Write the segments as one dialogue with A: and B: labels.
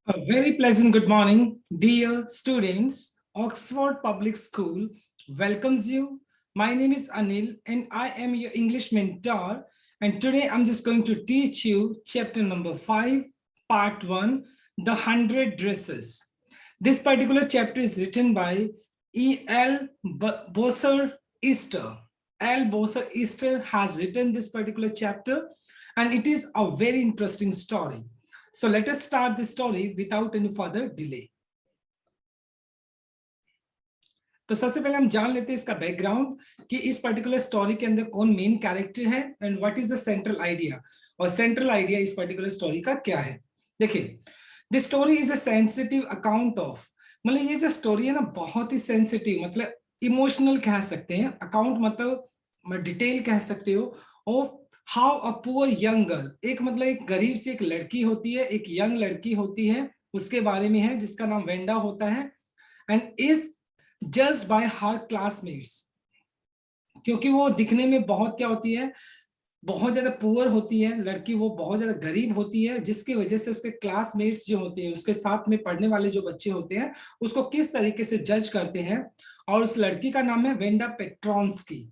A: A very pleasant good morning, dear students. Oxford Public School welcomes you. My name is Anil and I am your English mentor. And today I'm just going to teach you chapter number 5, part 1, The 100 Dresses. This particular chapter is written by E.L. Bosser Easter. L. Bosser Easter has written this particular chapter and it is a very interesting story. So let us start the story without any further delay. तो सबसे पहले हम जान लेते हैं इसका background कि इस पर्टिकुलर स्टोरी के अंदर कौन मेन कैरेक्टर है and what is the central idea और सेंट्रल आइडिया इस पर्टिकुलर स्टोरी का क्या है। देखिए, this story is a sensitive account of, मतलब ये जो स्टोरी है ना बहुत ही सेंसिटिव, मतलब इमोशनल कह सकते हैं, अकाउंट मतलब डिटेल कह सकते हो, of how a poor young girl, एक मतलब एक गरीब सी एक लड़की होती है, एक यंग लड़की होती है, उसके बारे में है जिसका नाम वेंडा होता है and is judged bye her classmates, क्योंकि वो दिखने में बहुत क्या होती है, बहुत ज्यादा पुअर होती है लड़की, वो बहुत ज्यादा गरीब होती है, जिसकी वजह से उसके क्लासमेट्स जो होते हैं, उसके साथ में पढ़ने वाले जो बच्चे होते हैं, उसको किस तरीके से जज करते हैं। और उस लड़की का नाम है Wanda Petronski.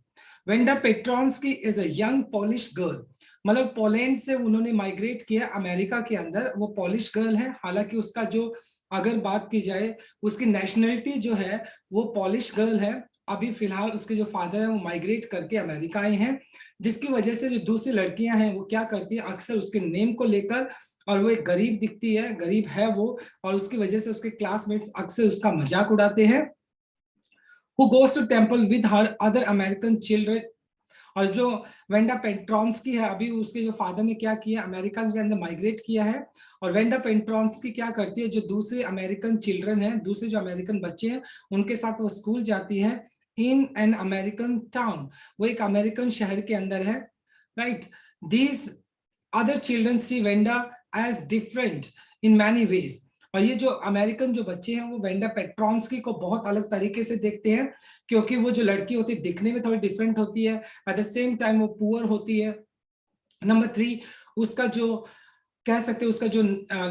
A: Wanda Petronski is a young Polish girl, मतलब पोलैंड से उन्होंने माइग्रेट किया अमेरिका के अंदर, वो पॉलिश गर्ल है, हालांकि उसका जो अगर बात की जाए उसकी नेशनलिटी जो है वो पॉलिश गर्ल है। अभी फिलहाल उसके जो फादर है वो माइग्रेट करके अमेरिका आए हैं, जिसकी वजह से जो दूसरी लड़कियां हैं वो क्या करती है, अक्सर उसके नेम को लेकर, और वो एक गरीब दिखती है, गरीब है वो, और उसकी वजह से उसके क्लासमेट्स अक्सर उसका मजाक उड़ाते हैं। Who goes to temple with her other American children। और जो वेंडा पेट्रॉन्स्की है, अभी उसके जो फादर ने क्या किया, अमेरिका के अंदर माइग्रेट किया है, और वेंडा पेट्रॉन्स्की क्या करती है, जो दूसरे अमेरिकन चिल्ड्रन हैं, दूसरे जो अमेरिकन बच्चे हैं, उनके साथ वो स्कूल जाती है इन एन अमेरिकन टाउन, वो एक अमेरिकन शहर के अंदर है, right. These other children see Wanda as different in many ways, और ये जो अमेरिकन जो बच्चे हैं वो वेंडा पेट्रॉन्स्की को बहुत अलग तरीके से देखते हैं, क्योंकि वो जो लड़की होती है दिखने में थोड़ी डिफरेंट होती है, एट द सेम टाइम वो पुअर होती है। नंबर 3, उसका जो कह सकते हैं उसका जो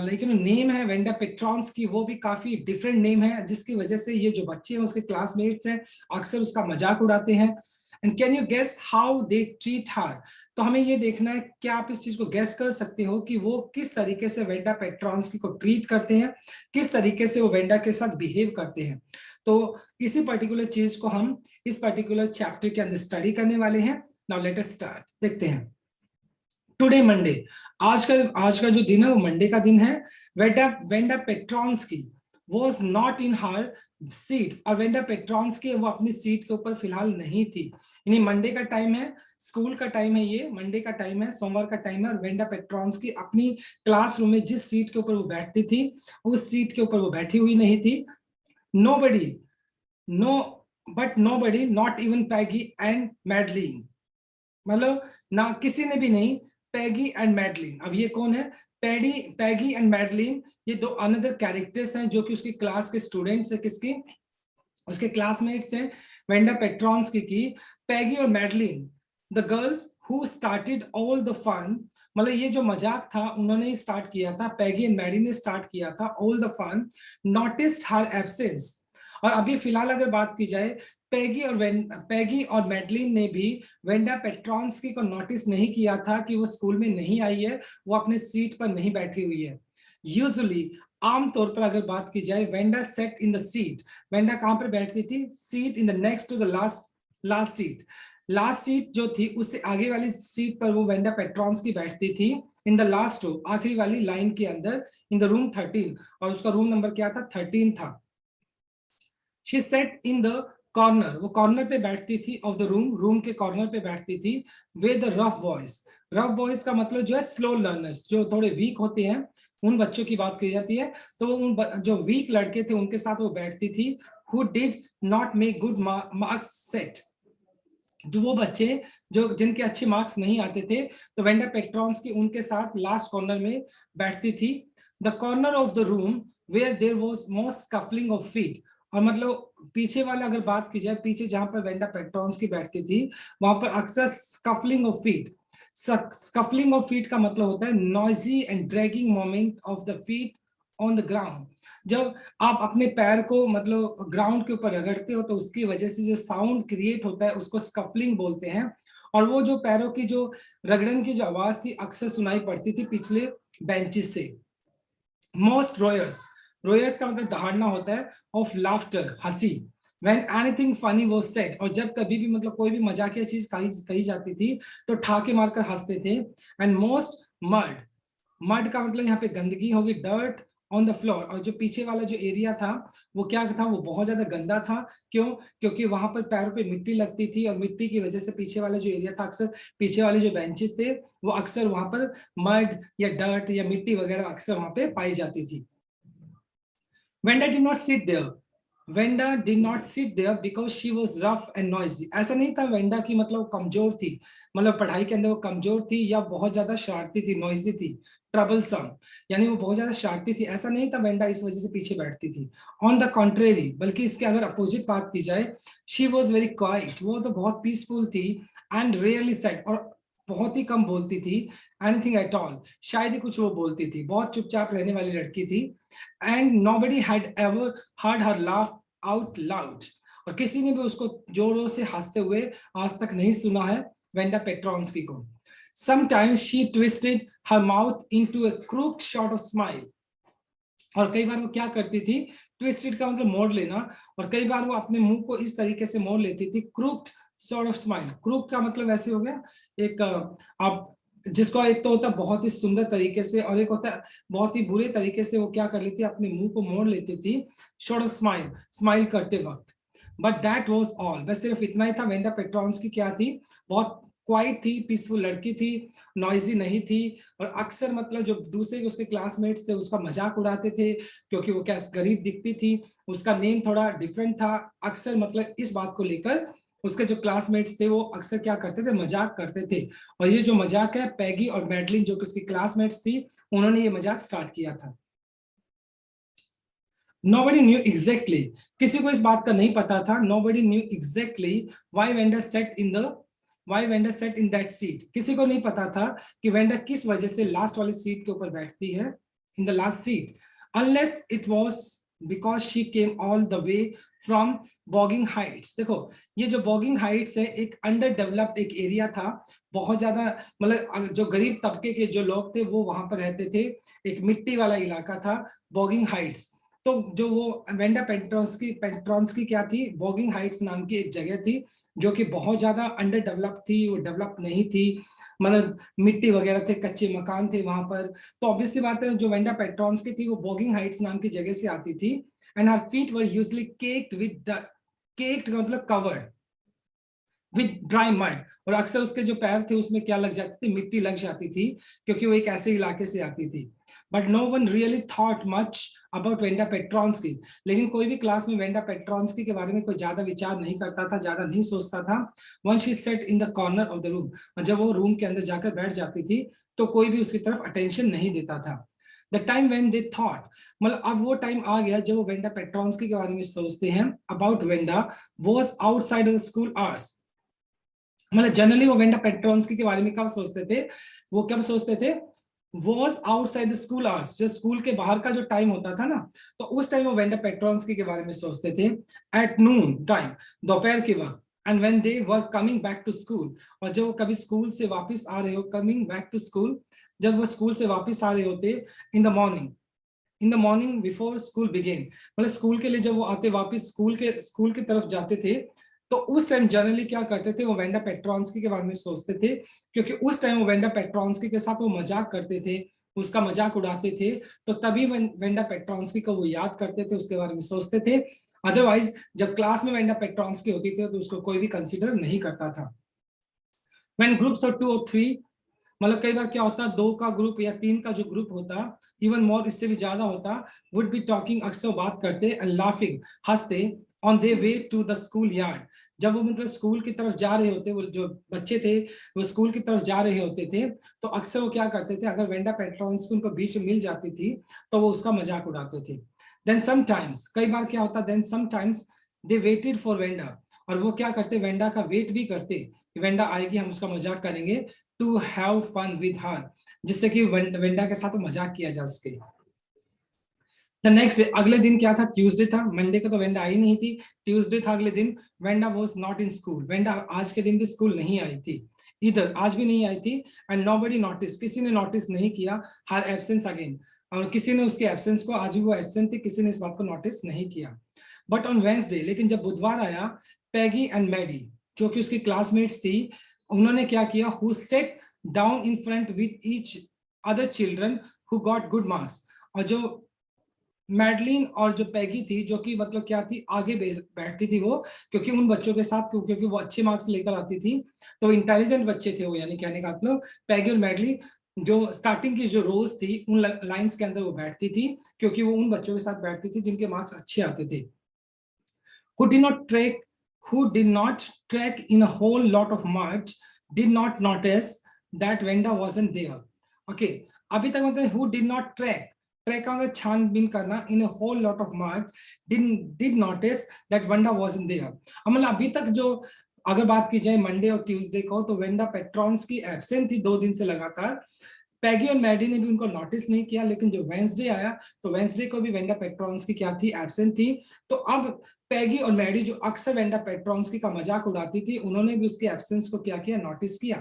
A: लेकिन नेम है वेंडा पेट्रॉन्स्की, वो भी काफी डिफरेंट नेम है, जिसकी वजह से ये जो बच्चे हैं उसके क्लासमेट्स हैं अक्सर उसका मजाक उड़ाते हैं। And can you guess how they treat her, तो हमें ये देखना है क्या आप इस चीज को गेस कर सकते हो कि वो किस तरीके से वेंडा पेट्रॉन्स्की को ट्रीट करते हैं, किस तरीके से वो वेंडा के साथ बिहेव करते हैं। तो इसी पर्टिकुलर चीज को हम इस पर्टिकुलर चैप्टर के अंदर स्टडी करने वाले हैं। नाउ लेट अस स्टार्ट, देखते हैं। टुडे मंडे, आज का जो दिन है वो मंडे का दिन है। Wanda Petronski was not in her seat, और वेंडा पेट्रॉन्स्की वो अपनी सीट के ऊपर फिलहाल नहीं थी, यानी मंडे का टाइम है, स्कूल का टाइम है, ये मंडे का टाइम है, सोमवार का टाइम है, और वेंडा पेट्रॉन्स्की अपनी क्लासरूम में जिस सीट के ऊपर वो बैठती थी उस सीट के ऊपर वो बैठी हुई नहीं थी। Nobody, no, but nobody, not even Peggy and Madeline, मतलब ना किसी ने भी नहीं, पैगी एंड मैडलिन। अब ये कौन है, पैगी एंड मैडलिन, ये दो अनदर कैरेक्टर्स हैं जो कि उसकी क्लास के स्टूडेंट्स है, किसकी, उसके क्लासमेट्स हैं वेंडा पेट्रॉन्स्की की। पैगी और Madeline, the girls who started all the fun, मतलब ये जो मजाक था उन्होंने ही स्टार्ट किया था, पैगी एंड मैडलिन ने स्टार्ट किया था all the fun, noticed her absence. और अभी फिलहाल अगर बात की जाए, पैगी और मैडलिन ने भी वेंडा पेट्रॉन्स्की को नोटिस नहीं किया था कि वो स्कूल में नहीं आई है, वो अपने सीट पर नहीं बैठी हुई है। यूजुअली, आमतौर पर अगर बात की जाए, Wanda sat in the seat, Wanda कहां पर बैठती थी, seat in the next to the last seat, last seat जो थी उससे आगे वाली सीट पर वो वेंडा पेट्रॉन्स्की बैठती थी, इन द लास्ट रो, आखिरी वाली लाइन के अंदर, इन द रूम 13, और उसका रूम नंबर क्या था, 13 था। She said in the corner, वो कॉर्नर पे बैठती थी ऑफ द रूम, रूम के कॉर्नर पे बैठती थी, with the rough boys. Rough boys का मतलब जो है स्लो लर्नर्स, जो थोड़े वीक होते हैं, उन बच्चों की बात की जाती है। तो वो उन जो वीक लड़के थे उनके साथ वो बैठती थी। Who did not make good marks set, जो वो बच्चे जो जिनके अच्छे मार्क्स नहीं आते थे, तो वेंडा पेट्रॉन्स्की उनके साथ लास्ट कॉर्नर में बैठती थी। The corner of the room where there was more scuffling of feet, और मतलब पीछे वाला अगर बात की जाए, पीछे जहां पर वेंडा पेट्रॉन्स्की बैठती थी वहां पर अक्सर स्कफलिंग ऑफ फीट, स्कफलिंग ऑफ फीट का मतलब होता है noisy and dragging moment of the feet on the ground, जब आप अपने पैर को मतलब ग्राउंड के ऊपर रगड़ते हो तो उसकी वजह से जो साउंड क्रिएट होता है उसको स्कफलिंग बोलते हैं। और वो जो पैरों की जो रगड़न की जो आवाज थी अक्सर सुनाई पड़ती थी पिछले बेंचेस से। मोस्ट रोयर्स, रोयर्स का मतलब दहाड़ना होता है, ऑफ लाफ्टर, हंसी, when anything funny was said, और जब कभी भी मतलब कोई भी मजाकिया चीज कही कही जाती थी तो ठाके मारकर हंसते थे। एंड मोस्ट मड, मड का मतलब यहाँ पे गंदगी होगी, डर्ट ऑन द फ्लोर, और जो पीछे वाला जो एरिया था वो क्या था, वो बहुत ज्यादा गंदा था। क्यों? क्योंकि वहां पर पैरों पे मिट्टी लगती थी और मिट्टी की वजह से पीछे वाला जो एरिया था, अक्सर पीछे वाले जो बेंचेस थे वो अक्सर वहां पर मड या डर्ट या मिट्टी वगैरह अक्सर वहां पे पाई जाती थी। Wanda did not sit there, Wanda did not sit there because she was rough and noisy. ऐसा नहीं था वेंडा की मतलब कमजोर थी, मतलब पढ़ाई के अंदर वो कमजोर थी या बहुत ज्यादा शरारती थी, नॉइजी थी, ट्रबलसम, यानी वो बहुत ज्यादा शरारती थी, ऐसा नहीं था वेंडा इस वजह से पीछे बैठती थी। ऑन द कॉन्ट्रेरी, बल्कि इसके अगर अपोजिट बात की जाए, शी वॉज वेरी क्वाइट, वो तो बहुत पीसफुल थी, एंड रियली सेड, और बहुत ही कम बोलती थी, एनीथिंग एट ऑल, शायद ही कुछ वो बोलती थी, बहुत चुपचाप रहने वाली लड़की थी। And nobody had ever heard her laugh out loud, और किसी ने भी उसको जोरों से हंसते हुए आज तक नहीं सुना है, वेंडा पेट्रोन्स्की को। Sometimes she twisted her mouth into a crooked sort of smile, और कई बार वो क्या करती थी, ट्विस्टेड का मतलब मोड़ लेना, और कई बार वो अपने मुंह को इस तरीके से मोड़ लेती थी, crooked sort of smile. Crook का मतलब ऐसे हो गया, एक आप जिसको एक तो होता है बहुत ही सुंदर तरीके से, और एक होता है बहुत ही बुरे तरीके से, वो क्या कर लेती अपने मुंह को मोड़ लेती थी, सॉर्ट ऑफ स्माइल, स्माइल करते वक्त। बट दैट वाज ऑल, बस सिर्फ इतना ही था। वेंडा पेट्रोन्स्की क्या थी, बहुत क्वाइट थी, पीसफुल लड़की थी, नॉइजी नहीं थी, और अक्सर मतलब जो दूसरे उसके क्लासमेट्स थे उसका मजाक उड़ाते थे क्योंकि वो क्या गरीब दिखती थी, उसका नेम थोड़ा डिफरेंट था, अक्सर मतलब इस बात को लेकर उसके जो क्लासमेट्स थे वो अक्सर क्या करते थे, मजाक करते थे। और ये जो मजाक है, पैगी और मैडलिन जो कि उसकी क्लासमेट्स थी, उन्होंने ये मजाक स्टार्ट किया था। Nobody knew exactly, किसी को इस बात का नहीं पता था, nobody knew exactly why Wenda sat in the why Wenda sat in that seat, किसी को नहीं पता था कि वेंडा किस वजह से लास्ट वाली सीट के ऊपर बैठती है, in the last seat, unless it was because she came all the way from bogging Heights. देखो ये जो बॉगिंग हाइट्स है एक अंडर डेवलप्ड एक एरिया था, बहुत ज्यादा मतलब जो गरीब तबके के जो लोग थे वो वहां पर रहते थे, एक मिट्टी वाला इलाका था बॉगिंग हाइट्स। तो जो वो वेंडा पेट्रोन्स्की क्या थी, बॉगिंग हाइट्स नाम की एक जगह थी जो कि बहुत ज्यादा अंडर डेवलप थी, वो डेवलप नहीं थी, मतलब मिट्टी वगैरह थे, कच्चे मकान थे वहां पर। तो ऑब्वियसली बात है जो वेंडा पेट्रोन्स्की थी वो बॉगिंग हाइट्स नाम की जगह से आती थी, and her feet were usually caked with caked का मतलब कवर्ड विद ड्राई मड, और अक्सर उसके जो पैर थे उसमें क्या लग जाती थी, मिट्टी लग जाती थी, क्योंकि वो एक ऐसे इलाके से आती थी। But no one really thought much about Wanda Petronski, लेकिन कोई भी क्लास में वेंडा पेट्रोन्स्की के बारे में कोई ज्यादा विचार नहीं करता था, ज्यादा नहीं सोचता था। One she said in the corner of the room, और जब वो रूम के अंदर जाकर बैठ जाती थी तो कोई भी उसकी तरफ अटेंशन नहीं देता था। The time when they thought, मतलब अब वो टाइम आ गया जब वो वेंडा पेट्रोन्स्की के बारे में सोचते हैं, about Wanda was outside of the school hours. मतलब जनरली वो वेंडा पेट्रोन्स्की के बारे में कब सोचते थे, वो कब सोचते थे, was outside the school hours, जो स्कूल के बाहर का जो टाइम होता था ना, तो उस टाइम वो वेंडा पेट्रोन्स्की के बारे में सोचते थे। एट नून टाइम, दोपहर के वक्त, and when they were coming back to school, और जब वो कभी स्कूल से वापस आ रहे हो, कमिंग बैक टू स्कूल, जब वो स्कूल से वापस आ रहे होते, in the morning, in the morning before school began, मतलब स्कूल के लिए जब वो आते वापस स्कूल की तरफ जाते थे, तो उस टाइम जनरली क्या करते थे, वो वेंडा पेट्रोन्स्की के बारे में सोचते थे, क्योंकि उस टाइम वो वेंडा पेट्रोन्स्की के साथ वो मजाक करते थे, उसका मजाक उड़ाते थे, तो तभी वेंडा पेट्रोन्स्की को वो याद करते थे, उसके बारे में सोचते थे। अदरवाइज जब क्लास में वेंडा पेट्रोन्स्की होती थी तो उसको कोई भी कंसिडर नहीं करता था। व्हेन ग्रुप्स ऑफ 2 और 3, मतलब कई बार क्या होता, 2 का ग्रुप या 3 का जो ग्रुप होता, इवन मोर इससे भी ज्यादा होता, वुड बी टॉकिंग, अक्सर बात करते, एंड लाफिंग, हंसते, on the way to the school yard, जब वो मतलब स्कूल की तरफ जा रहे होते, वो जो बच्चे थे वो स्कूल की तरफ जा रहे होते थे, तो अक्सर वो क्या करते थे, अगर वेंडा पेट्रोन्स उनको बीच में मिल जाती थी तो वो उसका मजाक उड़ाते थे। देन समटाइम्स, कई बार क्या होता, then sometimes they waited for Wanda, और वो क्या करते, वेंडा का वेट भी करते, वेंडा आएगी हम उसका मजाक करेंगे, to have fun with her, जिससे कि वेंडा के साथ मजाक किया जा सके। द नेक्स्ट डे, अगले दिन क्या था, ट्यूसडे था, मंडे को तो वेंडा आई नहीं थी, ट्यूसडे था अगले दिन, Wanda was not in school, Wanda आज के दिन भी स्कूल नहीं आई थी, इधर आज भी नहीं आई थी, एंड नोबडी नोटिस, किसी ने नोटिस नहीं किया हर एब्सेंस अगेन, और किसी ने उसके एब्सेंस को, आज भी वो एब्सेंट थी, किसी ने इस बात को नोटिस नहीं किया। बट ऑन वेंसडे, लेकिन जब बुधवार आया, पैगी एंड मैडी जो कि उसकी क्लासमेट्स थी, उन्होंने क्या किया, who set down in front with each other children who got good marks, और जो मैडलिन और जो पैगी थी, जो कि मतलब क्या थी, आगे बैठती थी वो, क्योंकि उन बच्चों के साथ, क्योंकि वो अच्छे मार्क्स लेकर आती थी, तो इंटेलिजेंट बच्चे थे वो, यानी कहने का मतलब पैगी और मैडलिन जो स्टार्टिंग की जो रोज थी उन लाइंस के अंदर वो बैठती थी, क्योंकि वो उन बच्चों के साथ बैठती थी जिनके मार्क्स अच्छे आते थे। who did not track who did not track in a whole lot of march did not notice that Venda wasn't there. Okay, अभी तक मतलब who did not track, track का छानबीन करना, इन a whole lot of march did notice that Venda wasn't there. मतलब अभी तक जो अगर बात की जाए मंडे और ट्यूसडे को, तो वेंडा पेट्रॉन्स की एब्सेंट थी 2 दिन से लगातार, पैगी और मैडी ने भी उनको नोटिस नहीं किया, लेकिन जो वेंसडे आया तो वेंसडे को भी वेंडा पेट्रॉन्स की क्या थी, एब्सेंट थी। तो अब पैगी और मैडी जो अक्सर वेंडा पेट्रॉन्स की का मजाक उड़ाती थी, उन्होंने भी उसके एब्सेंस को क्या किया, नोटिस किया।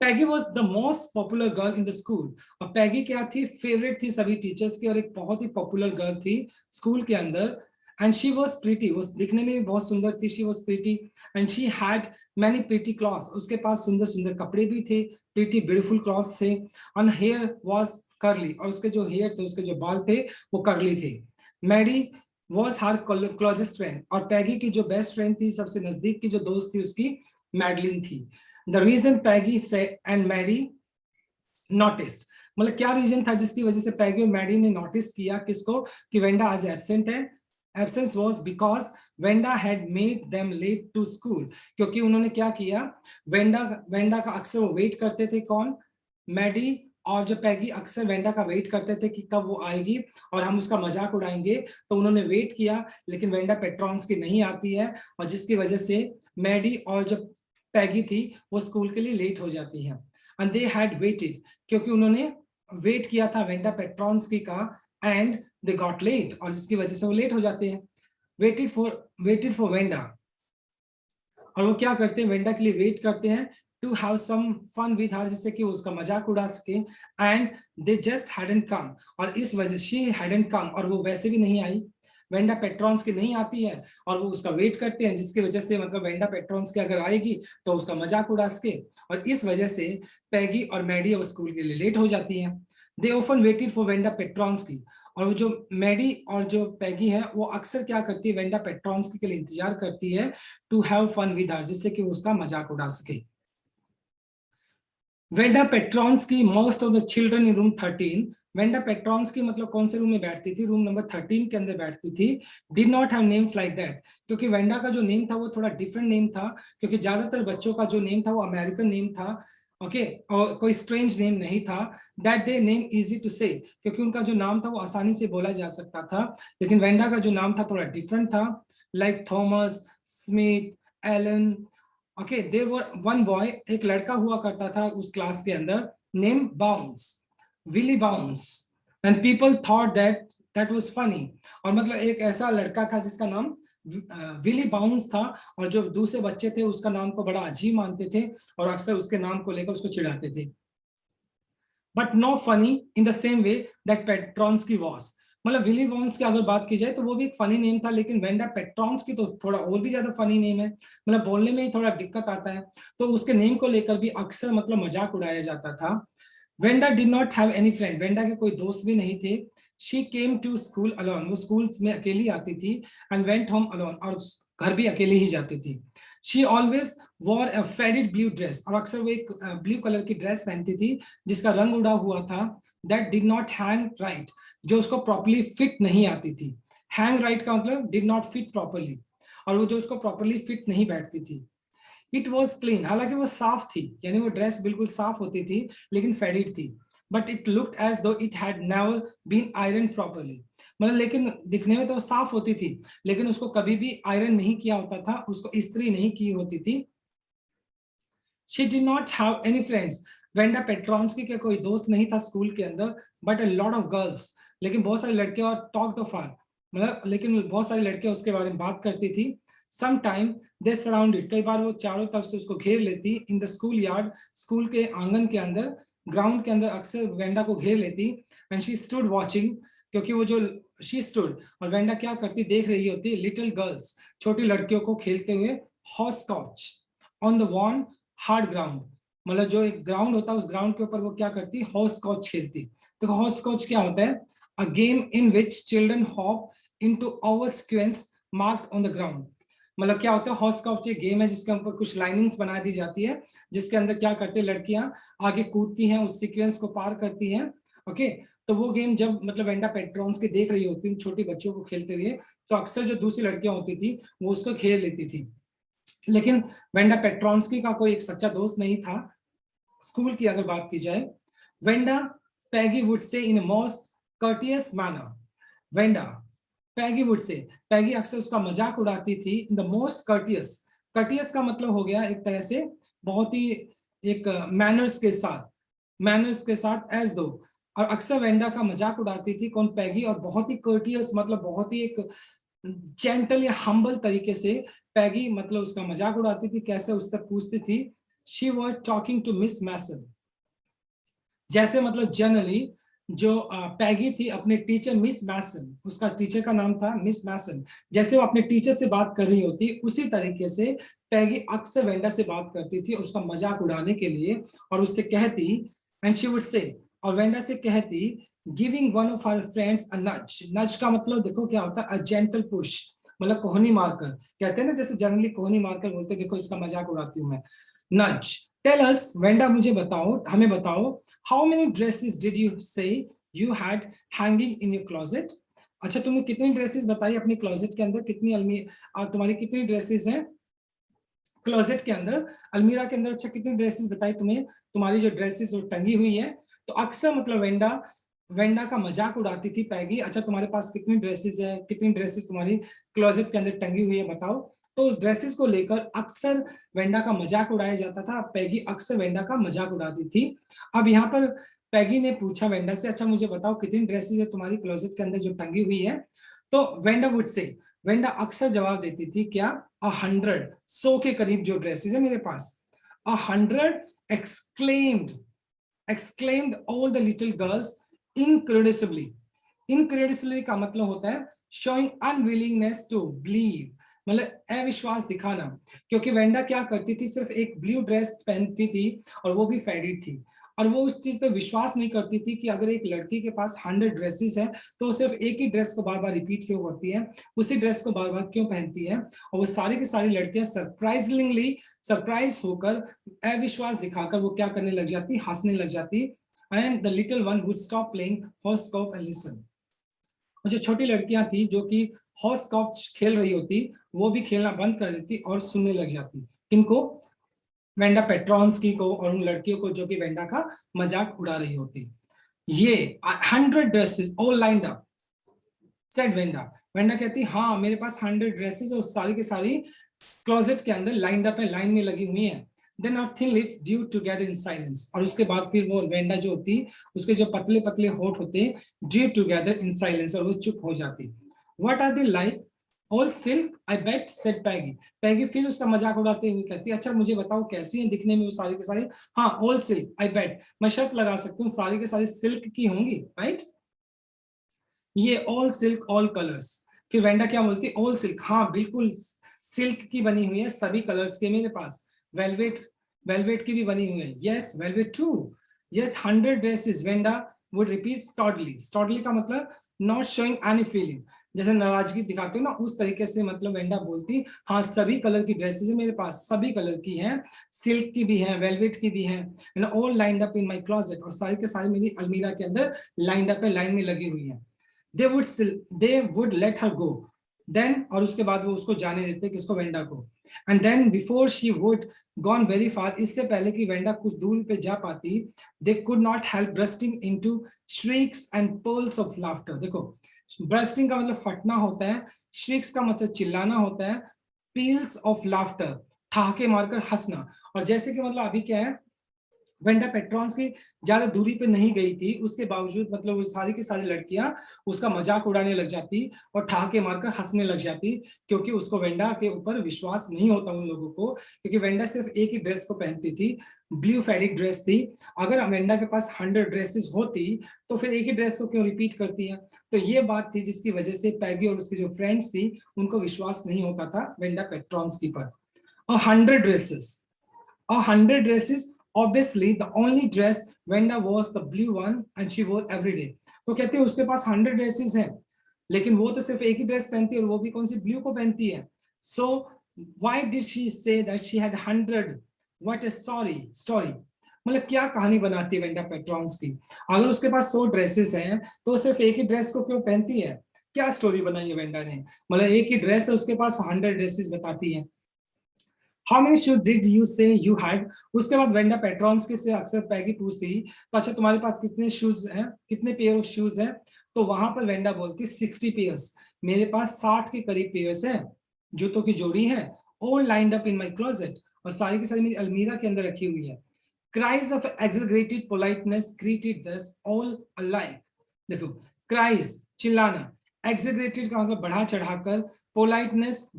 A: Peggy was the most popular girl in the school, और पैगी क्या थी, फेवरेट थी सभी टीचर्स की, और एक बहुत ही पॉपुलर गर्ल थी स्कूल के अंदर। एंड शी वॉज प्रीटी, वो दिखने में भी बहुत सुंदर थी, she was pretty, and she had many pretty clothes, उसके पास सुंदर सुंदर कपड़े भी थे, प्रीटी ब्यूटीफुल क्लॉथ्स थे, एंड हेयर वॉज कर्ली, और उसके जो हेयर थे, उसके जो बाल थे वो कर्ली थे। Maddie was her closest friend, और पैगी की जो बेस्ट फ्रेंड थी, सबसे नजदीक की जो दोस्त थी उसकी, मैडलिन थी। The reason Peggy and Maddie noticed, मतलब क्या रीजन था जिसकी वजह से पैगी और मैडी ने नोटिस किया किसको, कि वेंडा आज एब्सेंट है। Absence was because Wanda had made them late to school, क्योंकि उन्होंने क्या किया, वेंडा का अक्सर वो वेट करते थे, कौन, मैडी और जो पैगी अक्सर वेंडा का वेट करते थे कि कब वो आएगी और हम उसका मजाक उड़ाएंगे, तो उन्होंने वेट किया, लेकिन वेंडा पेट्रॉन्स की नहीं आती है, और जिसकी वजह से मैडी और जो पैगी थी वो स्कूल के लिए लेट हो जाती है। एंड दे हैड वेटेड, क्योंकि उन्होंने वेट किया था वेंडा पेट्रॉन्स की का, एंड दे गॉट लेट, और जिसकी वजह से वो लेट हो जाते हैं। वेटेड फॉर वेंडा, और वो क्या करते हैं, वेंडा के लिए वेट करते हैं, to have some fun with her, जिससे कि वो उसका मजाक उड़ा सके, and they just hadn't come, और इस वजह शी हैडंट कम, और वो वैसे भी नहीं आई, वेंडा पेट्रॉन्स की नहीं आती है, और वो उसका वेट करते हैं, जिसकी वजह से मतलब वेंडा पेट्रॉन्स की अगर आएगी तो उसका मजाक उड़ा सके, और इस वजह से पैगी और मैडी अब स्कूल के लिए लेट हो जाती हैं। They often waited for Wanda Petronski, और वो जो मैडी और जो पैगी है वो अक्सर क्या करती है, वेंडा पेट्रॉन्स के लिए इंतजार करती है, to have fun with her, जिससे कि वो उसका मजाक उड़ा सके। Wanda Petronski most of the children in room 13, Wanda Petronski मतलब कौन से रूम में बैठती थी, रूम नंबर 13 के अंदर बैठती थी, did not have names like that, क्योंकि वेंडा का जो नेम था वो थोड़ा डिफरेंट नेम था, क्योंकि ज्यादातर बच्चों का जो नेम था वो अमेरिकन नेम था, ओके, और कोई स्ट्रेंज नेम नहीं था, that the name easy to say, क्योंकि उनका जो नाम था वो आसानी से बोला जा सकता था, लेकिन वेंडा का जो नाम था थोड़ा डिफरेंट था, like Thomas, Smith, Allen, okay, there were one boy, एक लड़का हुआ करता था उस क्लास के अंदर, name Bounce, Willie Bounce, and people thought that was funny, और मतलब एक ऐसा लड़का था जिसका नाम विली बाउंस था, और जो दूसरे बच्चे थे उसका नाम को बड़ा अजीब मानते थे, और अक्सर उसके नाम को लेकर उसको चिढ़ाते थे। But no funny in the same way that Petronski was, मतलब विली वॉन्स की अगर बात की जाए तो वो भी एक फनी नेम था, लेकिन वेंडा पेट्रॉन्स्की तो थोड़ा और भी ज्यादा फनी नेम है, मतलब बोलने में ही थोड़ा दिक्कत आता है, तो उसके नेम को लेकर भी अक्सर मतलब मजाक उड़ाया जाता था। Wanda did not have any friend, Wanda के कोई दोस्त भी नहीं थे। She came to school alone, वो स्कूल में अकेली आती थी, एंड वेंट होम अलोन, और घर भी अकेले ही जाती थी। She always war a faded blue dress, और अक्सर वो एक ब्लू कलर की ड्रेस पहनती थी जिसका रंग उड़ा हुआ था, that did not hang right, जो उसको प्रॉपर्ली फिट नहीं आती थी। हैंग राइट का मतलब डिड नॉट फिट प्रॉपर्ली, और वो जो उसको प्रॉपर्ली फिट नहीं बैठती थी। इट वॉज क्लीन, हालांकि वो साफ थी, यानी वो ड्रेस बिल्कुल साफ होती थी, लेकिन फेडेड थी, but it looked as though it had never been ironed properly, मतलब लेकिन दिखने में तो साफ होती थी, लेकिन उसको कभी भी आयरन नहीं किया होता था, उसको इस्त्री नहीं की होती थी। She did not have any friends, Wanda Petronski के कोई दोस्त नहीं था स्कूल के अंदर, but a lot of girls, लेकिन बहुत सारे लड़के, और टॉक्ड ऑफ हर, मतलब लेकिन बहुत सारे लड़के उसके बारे में बात करती थी। सम टाइम दे सराउंडेड, कई बार वो चारों तरफ से उसको घेर लेती। इन द स्कूल यार्ड, स्कूल के आंगन के अंदर, ग्राउंड के अंदर अक्सर वेंडा को घेर लेती। एंड शी स्टूड वॉचिंग, क्योंकि वो जो शी स्टूड, और वेंडा क्या करती, देख रही होती लिटिल गर्ल्स, छोटी लड़कियों को खेलते हुए hopscotch on the worn hard ground, मतलब जो एक ग्राउंड होता है उस ग्राउंड के ऊपर वो क्या करती, हॉस्कॉच खेलती। तो हॉस्कॉच क्या होता है, a game in which children hop into Oval squares marked on the ground. मतलब क्या होता है, हॉस्कॉच एक गेम है जिसके ऊपर कुछ लाइनिंग्स बना दी जाती है, जिसके अंदर क्या करते हैं लड़कियां आगे कूदती हैं, उस सीक्वेंस को पार करती हैं। ओके, तो वो गेम जब मतलब वेंडा पेट्रॉन्स्की देख रही होती छोटी बच्चों को खेलते हुए, तो अक्सर जो दूसरी लड़कियां होती थी वो उसको घेर लेती थी। लेकिन वेंडा पेट्रॉन्स्की का कोई एक सच्चा दोस्त नहीं था। स्कूल की अगर बात की जाए, Wanda Peggy would say in most courteous manner, Wanda Peggy would say, Peggy अक्सर उसका मजाक उड़ाती थी in the most courteous. Courteous का मतलब हो गया एक तरह से बहुत ही एक मैनर्स के साथ, मैनर्स के साथ एज दो, और अक्सर वेंडा का मजाक उड़ाती थी कौन, पैगी, और बहुत ही कर्टियस मतलब बहुत ही एक जेंटल या हम्बल तरीके से पैगी मतलब उसका मजाक उड़ाती थी। कैसे, उस तक पूछती थी, she were talking to Miss Mason, जैसे मतलब जनरली जो पैगी थी अपने टीचर मिस मैसन, उसका टीचर का नाम था मिस मैसन, जैसे वो अपने टीचर से बात कर रही होती उसी तरीके से पैगी अक्सर वेंडा से बात करती थी उसका मजाक उड़ाने के लिए, और उससे कहती, एंड शी वुड से, और वेंडा से कहती, giving one of her friends a nudge, nudge का मतलब देखो क्या होता है, अ जेंटल पुश, मतलब कोहनी मारकर, कहते हैं ना जैसे जनरली कोहनी मारकर बोलते देखो इसका मजाक उड़ाती हूं मैं, नज। टेल अस, वेंडा मुझे बताओ, हमें बताओ, how many dresses did you say you had hanging in your closet. अच्छा, तुमने कितनी ड्रेसेस बताई अपनी क्लोजेट के अंदर, कितनी तुम्हारी कितनी ड्रेसेस हैं क्लोजेट के अंदर, अलमीरा के अंदर। अच्छा, कितनी ड्रेसेस बताई तुम्हें, तुम्हारी जो ड्रेसेस वो टंगी हुई है। तो अक्सर मतलब वेंडा वेंडा का मजाक उड़ाती थी पैगी, अच्छा तुम्हारे पास कितनी ड्रेसेस है, कितनी ड्रेसेस तुम्हारी क्लोजेट के अंदर टंगी हुई है बताओ। तो ड्रेसेस को लेकर अक्सर वेंडा का मजाक उड़ाया जाता था, पैगी अक्सर वेंडा का मजाक उड़ाती थी। अब यहाँ पर पैगी ने पूछा वेंडा से, अच्छा मुझे बताओ कितनी ड्रेसेस है तुम्हारी क्लोजेट के अंदर जो टंगी हुई है। तो वेंडा वुड से, वेंडा अक्सर जवाब देती थी क्या, 100, 100 के करीब जो ड्रेसेस है मेरे पास। 100, exclaimed, exclaimed all the little girls incredulously। incredulously का मतलब होता है showing unwillingness to believe, मतलब अविश्वास दिखाना। क्योंकि वेंडा क्या करती थी, सिर्फ एक ब्लू ड्रेस पहनती थी और वो भी फेडेड थी, और वो उस चीज पे विश्वास नहीं करती थी कि अगर एक लड़की के पास 100 ड्रेसेस है तो वो सिर्फ एक ही ड्रेस को बार बार रिपीट क्यों करती है, उसी ड्रेस को बार बार क्यों पहनती है। और वो सारी की सारी लड़कियां सरप्राइजिंगली सरप्राइज होकर, अविश्वास दिखाकर वो क्या करने लग जाती, हंसने लग जाती। And the little one would stop playing horoscope and listen. और जो छोटी लड़कियां थी जो कि हॉर्सकॉप खेल रही होती, वो भी खेलना बंद कर देती और सुनने लग जाती। किनको, वेंडा पेट्रॉन्स्की को, और उन लड़कियों को जो कि वेंडा का मजाक उड़ा रही होती। ये 100 dresses all lined up, said Wanda, Wanda कहती हाँ मेरे पास 100 ड्रेसेस और सारी की सारी क्लोजेट के अंदर लाइंड अप है, लाइन में लगी हुई है। Then our thin lips drew together in silence, और उसके बाद फिर वो वेंडा जो होती, उसके जो पतले पतले होठ होते ड्यू टुगेदर इन साइलेंस, और वो चुप हो जाती। What are they like, all silk I bet, said Peggy. Peggy फिर उसका मजाक उड़ाते हुए कहती अच्छा मुझे बताओ कैसी है दिखने में वो सारी की सारी। हाँ, ऑल सिल्क आई बेट, मैं शर्त लगा सकती हूँ सारी की सारी सिल्क की होंगी, राइट। ये ऑल सिल्क ऑल कलर्स। फिर वेंडा क्या बोलती, ऑल सिल्क, हाँ बिल्कुल सिल्क की बनी हुई है, सभी कलर्स के मेरे पास। वेलवेट, वेलवेट की भी बनी हुई है, yes velvet too, yes 100 dresses, Wanda would repeat stolidly. Stolidly का मतलब नॉट शोइंग एनी फीलिंग, जैसे नाराजगी दिखाते हो ना उस तरीके से मतलब वेंडा बोलती हाँ सभी कलर की ड्रेसेस है मेरे पास, सभी कलर की हैं, सिल्क की भी हैं, वेलवेट की भी हैं, and all lined up in my closet, और सारी के सारी मेरी अलमीरा के अंदर लाइंड अप है, लाइन में लगी हुई है। they would let her go, then, और उसके बाद वो उसको जाने देते, किसको, वेंडा को। and then before she would gone very far, इससे पहले कि वेंडा कुछ दूर पे जा पाती, they could not help bursting into shrieks and pearls of laughter। देखो bursting का मतलब फटना होता है, shrieks का मतलब चिल्लाना होता है, peals of laughter ठहाके मारकर हंसना। और जैसे कि मतलब अभी क्या है, वेंडा पेट्रॉन्स्की ज्यादा दूरी पे नहीं गई थी, उसके बावजूद मतलब वो सारी की सारी लड़कियां उसका मजाक उड़ाने लग जाती और ठहाके मारकर हंसने लग जाती, क्योंकि उसको वेंडा के ऊपर विश्वास नहीं होता उन लोगों को, क्योंकि वेंडा सिर्फ एक ही ड्रेस को पहनती थी, ब्लू फेरिक ड्रेस थी। अगर वेंडा के पास 100 ड्रेसेस होती तो फिर एक ही ड्रेस को क्यों रिपीट करती है। तो ये बात थी जिसकी वजह से पैगी और उसकी जो फ्रेंड्स थी उनको विश्वास नहीं होता था वेंडा पेट्रॉन्स्की पर। 100 dresses, 100 dresses. Obviously, the only dress Venda was the blue one, and she wore every day. तो कहते हैं उसके पास 100 dresses हैं, लेकिन वो तो सिर्फ एक ही ड्रेस पहनती है और वो भी कौन सी, ब्लू को पहनती है। So why did she say that she had 100? What a story. मतलब क्या कहानी बनाती है वेंडा पेट्रॉन्स की। अगर उसके पास 100 ड्रेसेस हैं तो सिर्फ एक ही ड्रेस को क्यों पहनती है, क्या स्टोरी बनाई है वेंडा ने। मतलब एक ही ड्रेस है, उसके पास 100 ड्रेसेस बताती है। How many shoes did you say you had? उसके बाद वेंडा पेट्रॉन्स के से अक्सर पैगी पूछती तो अच्छा तुम्हारे पास कितने शूज हैं, कितने पेयर ऑफ शूज हैं। तो वहां पर वेंडा बोलती 60 पेयर्स, मेरे पास 60 के करीब पेयर्स हैं, जूतों की जोड़ी है, all lined up in my closet, और सारी की सारी मेरी अलमीरा के अंदर रखी हुई है। क्राइज ऑफ एक्सग्रेटेड पोलाइटनेस ग्रीटेड दस ऑल अलाइक। देखो, क्राइज चिल्लाना, एक्सग्रेटेड का मतलब बढ़ा चढ़ाकर, पोलाइटनेस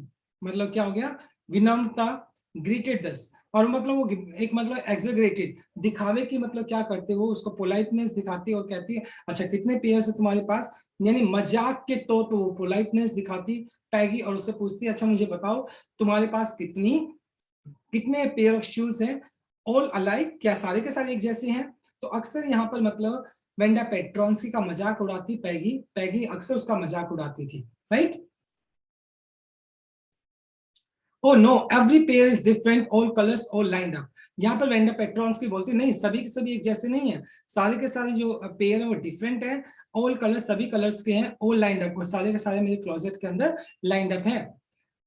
A: मतलब क्या हो गया, विनम्रता, ग्रीटेड दस, और मतलब वो एक मतलब एक्सग्रेटेड दिखावे की, मतलब क्या करते वो उसको पोलाइटनेस दिखाती है और कहती है अच्छा कितने पेयर्स है तुम्हारे पास, यानी मजाक के तौर पे वो पोलाइटनेस दिखाती पैगी और उससे पूछती अच्छा मुझे बताओ तुम्हारे पास कितने पेयर ऑफ शूज हैं, ऑल अलाइक, क्या सारे के सारे एक जैसे हैं। तो अक्सर यहाँ पर मतलब वेंडा पेट्रॉन्स्की का मजाक उड़ाती पैगी, पैगी अक्सर उसका मजाक उड़ाती थी, right. Oh no, every pair is different, all colors all lined up. यहाँ पर वेंडा पेट्रॉन्स की बोलती नहीं, सभी के सभी एक जैसे नहीं है, सारे के सारे जो पेयर है वो डिफरेंट है, ऑल कलर सभी कलर्स के हैं, ऑल लाइंड अप, और सारे के सारे मेरे क्लोजेट के अंदर लाइंड अप हैं।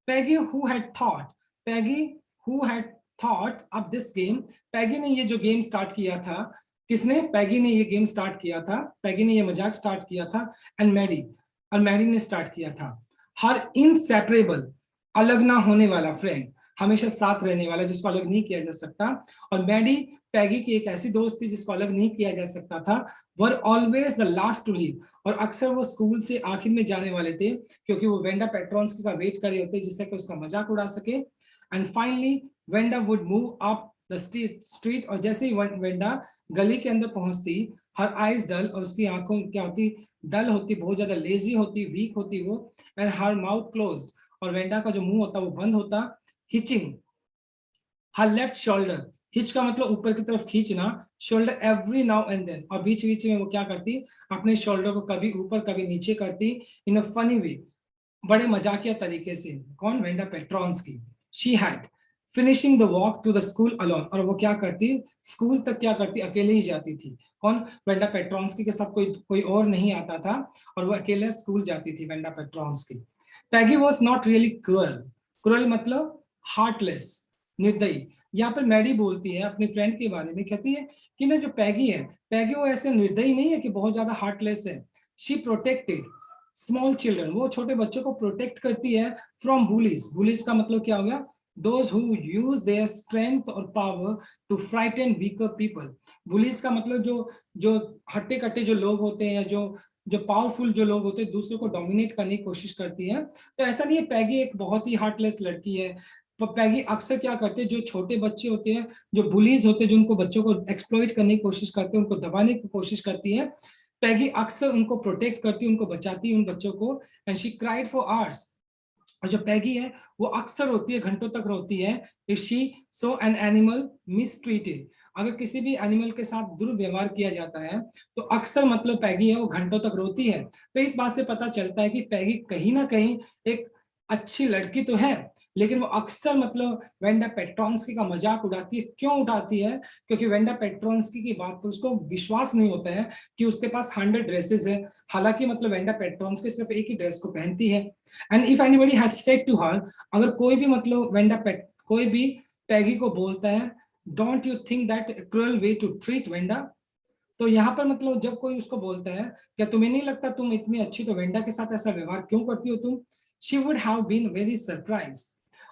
A: Peggy who had thought, Peggy who had thought of this game, Peggy ने ये जो गेम स्टार्ट किया था, किसने, पैगी ने ये गेम स्टार्ट किया था, पैगी ने ये मजाक स्टार्ट किया था, एंड मैडी, और मैडी ने स्टार्ट किया था। हर इनसेपरेबल, अलग ना होने वाला फ्रेंड, हमेशा साथ रहने वाला जिसको अलग नहीं किया जा सकता, और मैडी पैगी की एक ऐसी दोस्त थी जिसको अलग नहीं किया जा सकता था, were always the last to leave, और अक्सर वो स्कूल से आखिर में जाने वाले थे क्योंकि वो वेंडा पेट्रॉन्स्की का वेट कर रहे होते जिससे कि उसका मजाक उड़ा सके। And finally Wanda would move up the street, और जैसे ही वेंडा गली के अंदर पहुंचती, हर आईज डल, और उसकी आंखों क्या होती, डल होती, बहुत ज्यादा लेजी होती, वीक होती वो, एंड हर माउथ क्लोज्ड, और वेंडा का जो मुंह होता वो बंद होता, hitching her left shoulder, hitch का मतलब ऊपर की तरफ खींचना, shoulder every now and then, और बीच बीच में वो क्या करती, अपने शोल्डर को कभी ऊपर कभी नीचे करती, इन अ फनी वे, बड़े मजाकिया तरीके से। कौन, Wanda Petronski. She had finishing the walk to the school alone, और वो क्या करती, स्कूल तक क्या करती, अकेले ही जाती थी। कौन, वेंडा पेट्रॉन्स्की के साथ कोई कोई और नहीं आता था, और वो अकेले स्कूल जाती थी Wanda Petronski. Peggy was not really cruel, cruel मतलब हार्टलेस, निर्दयी। यहाँ पर मैडी बोलती है अपने फ्रेंड के बारे में, कहती है कि ना जो पैगी है, पैगी वो ऐसे निर्दयी नहीं है कि बहुत ज्यादा हार्टलेस है। शी प्रोटेक्टेड स्मॉल चिल्ड्रन, वो छोटे बच्चों को प्रोटेक्ट करती है फ्रॉम बुलीज, बुलीज का मतलब क्या हो गया, those who use their strength और power to frighten weaker people. Bullies का मतलब जो हट्टे कट्टे जो लोग होते हैं, जो जो पावरफुल जो लोग होते हैं, दूसरों को डोमिनेट करने की कोशिश करती है। तो ऐसा नहीं है, पैगी एक बहुत ही हार्टलेस लड़की है। तो पैगी अक्सर क्या करते हैं, जो छोटे बच्चे होते हैं, जो बुलीज होते हैं, जो उनको बच्चों को एक्सप्लॉइट करने की कोशिश करते हैं, उनको दबाने की कोशिश करती है, पैगी अक्सर उनको प्रोटेक्ट करती है, उनको बचाती है उन बच्चों को। And she cried for hours, और जो पैगी है वो अक्सर रोती है, घंटों तक रोती है। If she saw an animal mistreated, अगर किसी भी एनिमल के साथ दुर्व्यवहार किया जाता है तो अक्सर मतलब पैगी है वो घंटों तक रोती है। तो इस बात से पता चलता है कि पैगी कहीं ना कहीं एक अच्छी लड़की तो है, लेकिन वो अक्सर मतलब वेंडा पेट्रॉन्स्की का मजाक उड़ाती है। क्यों उड़ाती है, क्योंकि वेंडा पेट्रॉन्स्की की बात पर उसको विश्वास नहीं होता है कि उसके पास 100 ड्रेसेस है, हालांकि मतलब वेंडा पेट्रॉन्स्की सिर्फ एक ही ड्रेस को पहनती है। And if anybody had said to her, अगर कोई भी मतलब कोई भी पैगी को बोलता है, don't you think that cruel way to treat Wanda, तो यहाँ पर मतलब जब कोई उसको बोलता है क्या तुम्हें नहीं लगता तुम इतनी अच्छी, तो वेंडा के साथ ऐसा व्यवहार क्यों करती हो तुम, she would have been very surprise,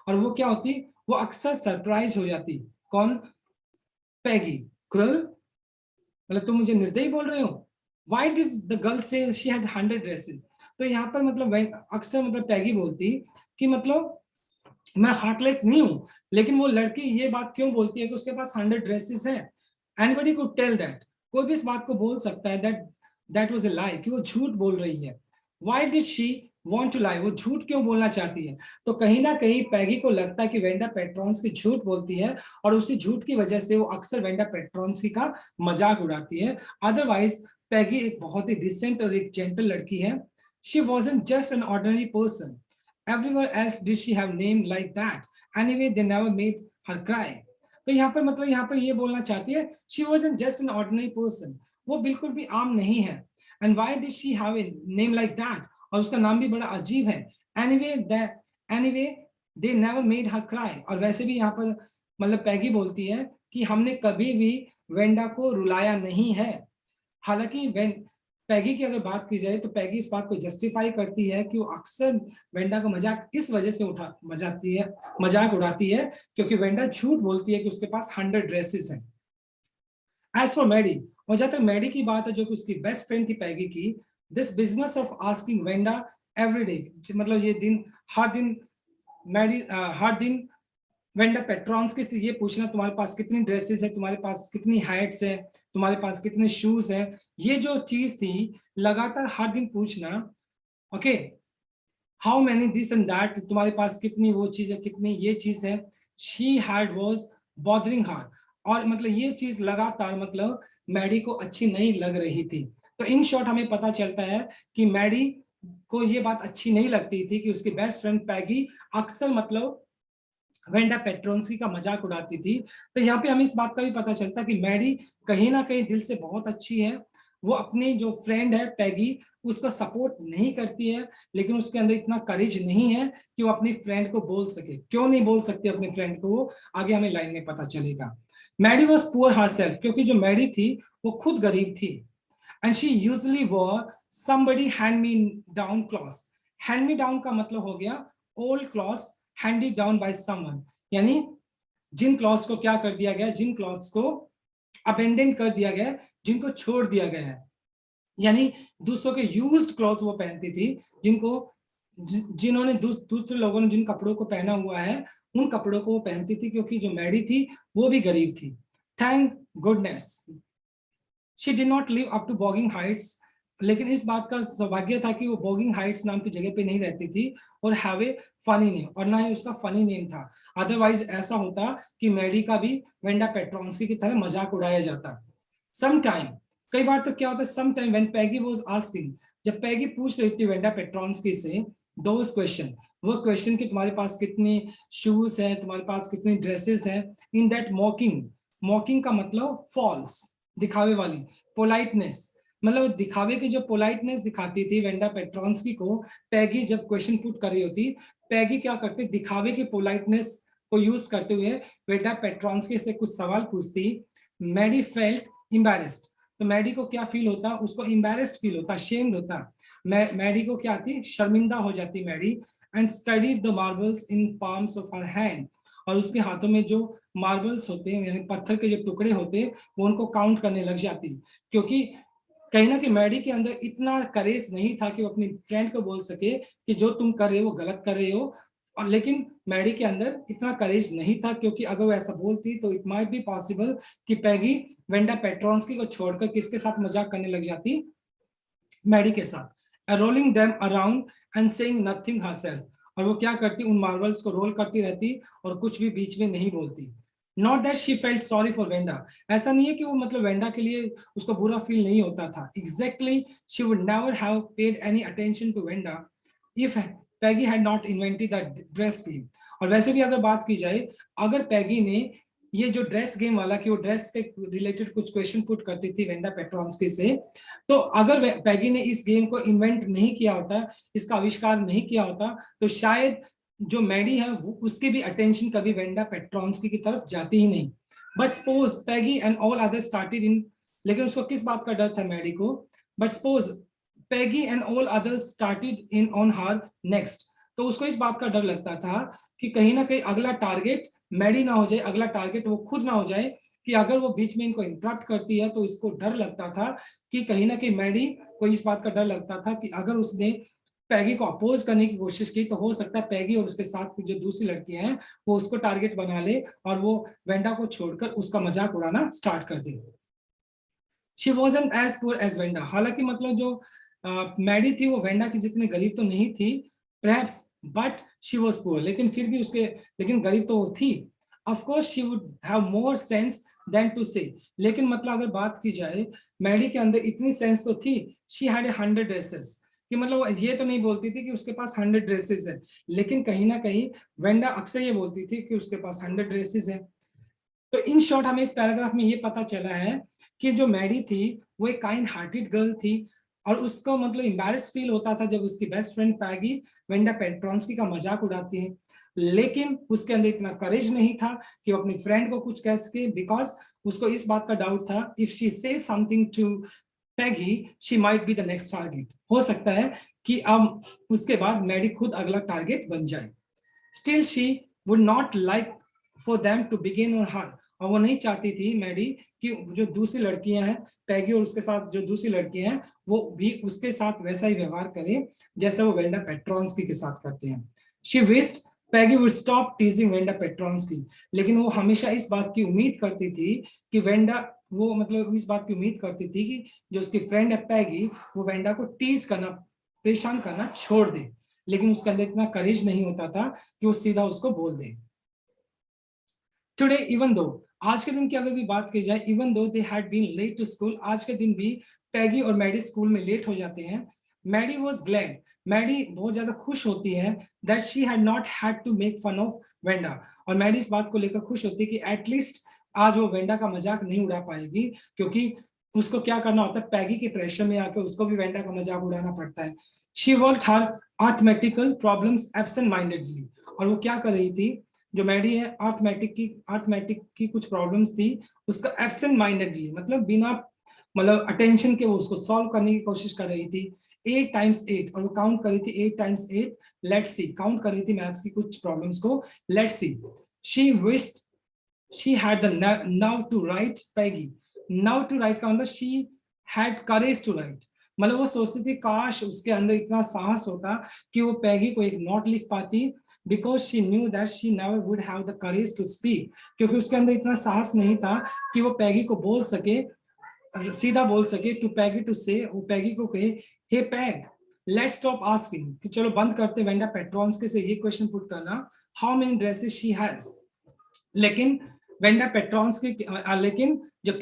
A: और वो क्या होती, वो अक्सर सरप्राइज हो जाती। कौन, पैगी। क्रूअल, मतलब तुम मुझे निर्दयी बोल रहे हो। Why did the girl say she had 100 dresses? तो यहाँ पर मतलब अक्सर मतलब पैगी बोलती कि मतलब मैं हार्टलेस नहीं हूं, लेकिन वो लड़की ये बात क्यों बोलती है कि उसके पास 100 ड्रेसेस है। एनीबडी कुड टेल दैट, कोई भी इस बात को बोल सकता है that that was a lie, कि वो झूठ बोल रही है। Why did she want to lie, वो झूठ क्यों बोलना चाहती है। तो कहीं ना कहीं पैगी को लगता है कि वेंडा पेट्रोन्स्की झूठ बोलती है, और उसी झूठ की वजह से वो अक्सर वेंडा पेट्रोन्स्की का मजाक उड़ाती है। अदरवाइज पैगी एक बहुत ही डिसेंट और एक जेंटल लड़की है। She wasn't just an ordinary person, everywhere else did she have name like that, anyway they never made her cry। तो यहाँ पर मतलब यहाँ पर ये बोलना चाहती है she wasn't just an ordinary person, वो बिल्कुल भी आम नहीं है। and why did she have a name like that, और उसका नाम भी बड़ा अजीब है। anyway they never made her cry, और वैसे भी यहाँ पर मतलब पैगी बोलती है कि हमने कभी भी वेंडा को रुलाया नहीं है। हालांकि पैगी की अगर बात की जाए तो पैगी इस बात को जस्टिफाई करती है कि वो अक्सर वेंडा का मजाक इस वजह से मजाक उड़ाती है क्योंकि वेंडा झूठ बोलती है कि उसके पास 100 ड्रेसेस हैं। एज फॉर मैडी, और जहां तक मैडी की बात है जो कि उसकी बेस्ट फ्रेंड थी पैगी की, this business of asking Wanda every day, मतलब ये दिन हर दिन वेंडा पेट्रोन्स्की से ये पूछना तुम्हारे पास कितनी ड्रेसेस है, तुम्हारे पास कितनी हैट्स है, तुम्हारे पास कितने शूज है, ये जो चीज थी लगातार हर दिन पूछना। Okay, how many this and that, तुम्हारे पास कितनी वो चीज है, कितनी ये चीज है। शी हैड वाज बॉदरिंग हर, और मतलब ये चीज लगातार मतलब मैडी को अच्छी नहीं लग रही थी। तो इन शॉर्ट हमें पता चलता है कि मैडी को ये बात अच्छी नहीं लगती थी कि उसकी बेस्ट फ्रेंड पैगी अक्सर मतलब वेंडा पेट्रोन्स्की का मजाक उड़ाती थी। तो यहाँ पे हमें इस बात का भी पता चलता कि मैडी कहीं ना कहीं दिल से बहुत अच्छी है। वो अपनी जो फ्रेंड है पैगी उसको सपोर्ट नहीं करती है, लेकिन उसके अंदर इतना करेज नहीं है कि वो अपनी फ्रेंड को बोल सके। क्यों नहीं बोल सकती अपनी फ्रेंड को, आगे हमें लाइन में पता चलेगा। मैडी वॉज पुअर हरसेल्फ, क्योंकि जो मैडी थी वो खुद गरीब थी। And she usually war somebody hand me down clothes. Hand me down का मतलब हो गया old clothes handed down by someone, यानी जिन क्लॉथ्स को क्या कर दिया गया, जिन क्लॉथ्स को अबेंडन कर दिया गया, जिनको छोड़ दिया गया है, यानी दूसरों के यूज्ड क्लॉथ वो पहनती थी, जिन्होंने दूसरे लोगों ने जिन कपड़ों को पहना हुआ है उन कपड़ों को वो पहनती थी, क्योंकि जो मैडी थी वो भी गरीब थी। Thank goodness she did not live up to Boggins Heights, लेकिन इस बात का सौभाग्य था कि वो बॉगिंग हाइट्स नाम की जगह पे नहीं रहती थी और हैव ए फनी नेम, और ना ही उसका फनी नेम था। अदरवाइज ऐसा होता कि मैडी का भी वेंडा पेट्रोन्स्की की तरह मजाक उड़ाया जाता। सम टाइम, कई बार तो क्या होता है, some time when Peggy was asking, जब पैगी पूछ रही थी वेंडा पेट्रोन्स्की से दोस क्वेश्चन, वो क्वेश्चन कि तुम्हारे पास कितनी शूज है, तुम्हारे पास कितनी ड्रेसेस है, इन दैट मॉकिंग, मॉकिंग का मतलब फॉल्स, दिखावे वाली, पोलाइटनेस, मतलब दिखावे की जो पोलाइटनेस दिखाती थी वेंडा पेट्रोन्स्की को, पैगी जब क्वेश्चन पुट कर रही होती, पैगी क्या करती, दिखावे की पोलाइटनेस को यूज करते हुए वेंडा पेट्रोन्स्की से कुछ सवाल पूछती। मैडी फेल्ट एम्बैरेस्ड, तो मैडी को क्या फील होता, उसको एम्बैरेस्ड फील होता, शेम्ड होता। मैडी को क्या आती, शर्मिंदा हो जाती Maddie. And studied the marbles in palms of her hand, और उसके हाथों में जो मार्बल्स होते हैं यानी पत्थर के जो टुकड़े होते हैं वो उनको काउंट करने लग जाती, क्योंकि कहीं ना कहीं मैडी के अंदर इतना करेज नहीं था कि वो अपनी फ्रेंड को बोल सके कि जो तुम कर रहे हो वो गलत कर रहे हो। और लेकिन मैडी के अंदर इतना करेज नहीं था, क्योंकि अगर वो ऐसा बोलती तो इट माइट बी पॉसिबल कि पैगी वेंडा पेट्रोन्स्की को छोड़कर किसके साथ मजाक करने लग जाती, मैडी के साथ, rolling them around and saying nothing herself, और वो क्या करती, उन मार्बल्स को रोल करती रहती और कुछ भी बीच में नहीं बोलती। Not that she felt sorry for Wanda, ऐसा नहीं है कि वो मतलब वेंडा के लिए उसको बुरा फील नहीं होता था। Exactly she would never have paid any attention to Wanda if Peggy had not invented the dress game. और वैसे भी अगर बात की जाए, अगर पैगी ने ये जो ड्रेस गेम वाला कि वो ड्रेस के रिलेटेड कुछ क्वेश्चन पुट करती थी वेंडा पेट्रोन्स्की से, तो अगर पैगी ने इस गेम को इन्वेंट नहीं किया होता, इसका आविष्कार नहीं किया होता, तो शायद जो मैडी है वो उसकी भी अटेंशन कभी वेंडा पेट्रोन्स्की की तरफ जाती ही नहीं। But suppose Peggy and all other started in, लेकिन उसको किस बात का डर था मैडी को, but suppose Peggy and all others started in on her next, तो उसको इस बात का डर लगता था कि कहीं ना कहीं अगला टारगेट मैडी ना हो जाए, अगला टारगेट वो खुद ना हो जाए, कि अगर वो बीच में इनको इंटरप्ट करती है तो इसको डर लगता था कि कहीं ना कहीं मैडी को इस बात का डर लगता था कि अगर उसने पैगी को अपोज करने की कोशिश की तो हो सकता है पैगी और उसके साथ की जो दूसरी लड़कियां हैं वो उसको टारगेट बना ले और वो वेंडा को छोड़कर उसका मजाक उड़ाना स्टार्ट कर दे। She wasn't as poor as Wanda, हालांकि मतलब जो मैडी थी वो वेंडा की जितनी गरीब तो नहीं थी, perhaps, but she was poor, लेकिन फिर भी उसके, लेकिन गरीब तो वो थी। Of course she would have more sense than to say, लेकिन मतलब अगर बात की जाए मैडी के अंदर इतनी सेंस तो थी, शी हैड 100 ड्रेसेस, कि मतलब ये तो नहीं बोलती थी कि उसके पास 100 ड्रेसेस है, लेकिन कहीं ना कहीं वेंडा अक्सर ये बोलती थी कि उसके पास 100 ड्रेसेस है। तो इन शॉर्ट हमें इस पैराग्राफ में ये पता चला है कि जो मैडी थी वो एक काइंड हार्टेड गर्ल थी, और उसको मतलब एम्बैरेस फील होता था जब उसकी बेस्ट फ्रेंड पैगी वेंडा पेट्रोंस्की का मजाक उड़ाती है, लेकिन उसके अंदर इतना करेज नहीं था कि वो अपनी फ्रेंड को कुछ कह सके, बिकॉज उसको इस बात का डाउट था if she say something to Peggy she might be the next target, हो सकता है कि अब उसके बाद मैडी खुद अगला टारगेट बन जाए। Still she would not like for them to begin on her, और वो नहीं चाहती थी मैडी कि जो दूसरी लड़कियां हैं पैगी और उसके साथ जो दूसरी लड़कियां हैं वो भी उसके साथ वैसा ही व्यवहार करें जैसा वो वेंडा पेट्रोंस्की के साथ करते हैं। She wished Peggy would stop teasing Wanda Petronski, लेकिन वो हमेशा इस बात की उम्मीद करती थी कि वेंडा, वो मतलब इस बात की उम्मीद करती थी कि जो उसकी फ्रेंड है पैगी वो वेंडा को टीज करना, परेशान करना छोड़ दे, लेकिन उसके अंदर इतना करेज नहीं होता था कि वो सीधा उसको बोल दे। टुडे इवन दो, आज के दिन की अगर भी बात की जाए, even though they had been late to school, आज के दिन भी पैगी और मैडी स्कूल में लेट हो जाते हैं। मैडी वाज ग्लैड, मैडी बहुत ज्यादा खुश होती है that she had not had to make fun of Wanda, और मैडी इस बात को लेकर खुश होती है कि एटलीस्ट आज वो वेंडा का मजाक नहीं उड़ा पाएगी, क्योंकि उसको क्या करना होता है पैगी के प्रेशर में आकर उसको भी वेंडा का मजाक उड़ाना पड़ता है। She worked her arithmetical problems absent mindedly, और वो क्या कर रही थी, जो मैडी है अर्थमेटिक की कुछ प्रॉब्लम्स थी, उसका एब्सेंट माइंडेडली मतलब बिना मतलब अटेंशन के वो उसको सॉल्व करने की कोशिश कर रही थी। 8 टाइम्स 8, और वो काउंट कर रही थी 8 टाइम्स 8, लेट्स सी, काउंट कर रही थी मैथ्स की कुछ प्रॉब्लम्स को, let's see. She wished she had the nerve to write Peggy, nerve to write का मतलब she had courage to write, मतलब वो सोचती थी काश उसके अंदर इतना साहस होता कि वो पैगी को एक नोट लिख पाती, because she knew that she never would have the courage to speak, क्योंकि उसके अंदर इतना साहस नहीं था कि वो पैगी को बोल सके, सीधा बोल सके टू पैगी टू से, वो पैगी को कहे हे पैग लेट्स स्टॉप आस्किंग, कि चलो बंद करते वेंडा पेट्रोंस्की से ये क्वेश्चन पुट करना, how many dresses she has. लेकिन वेंडा पेट्रोंस्की, लेकिन जो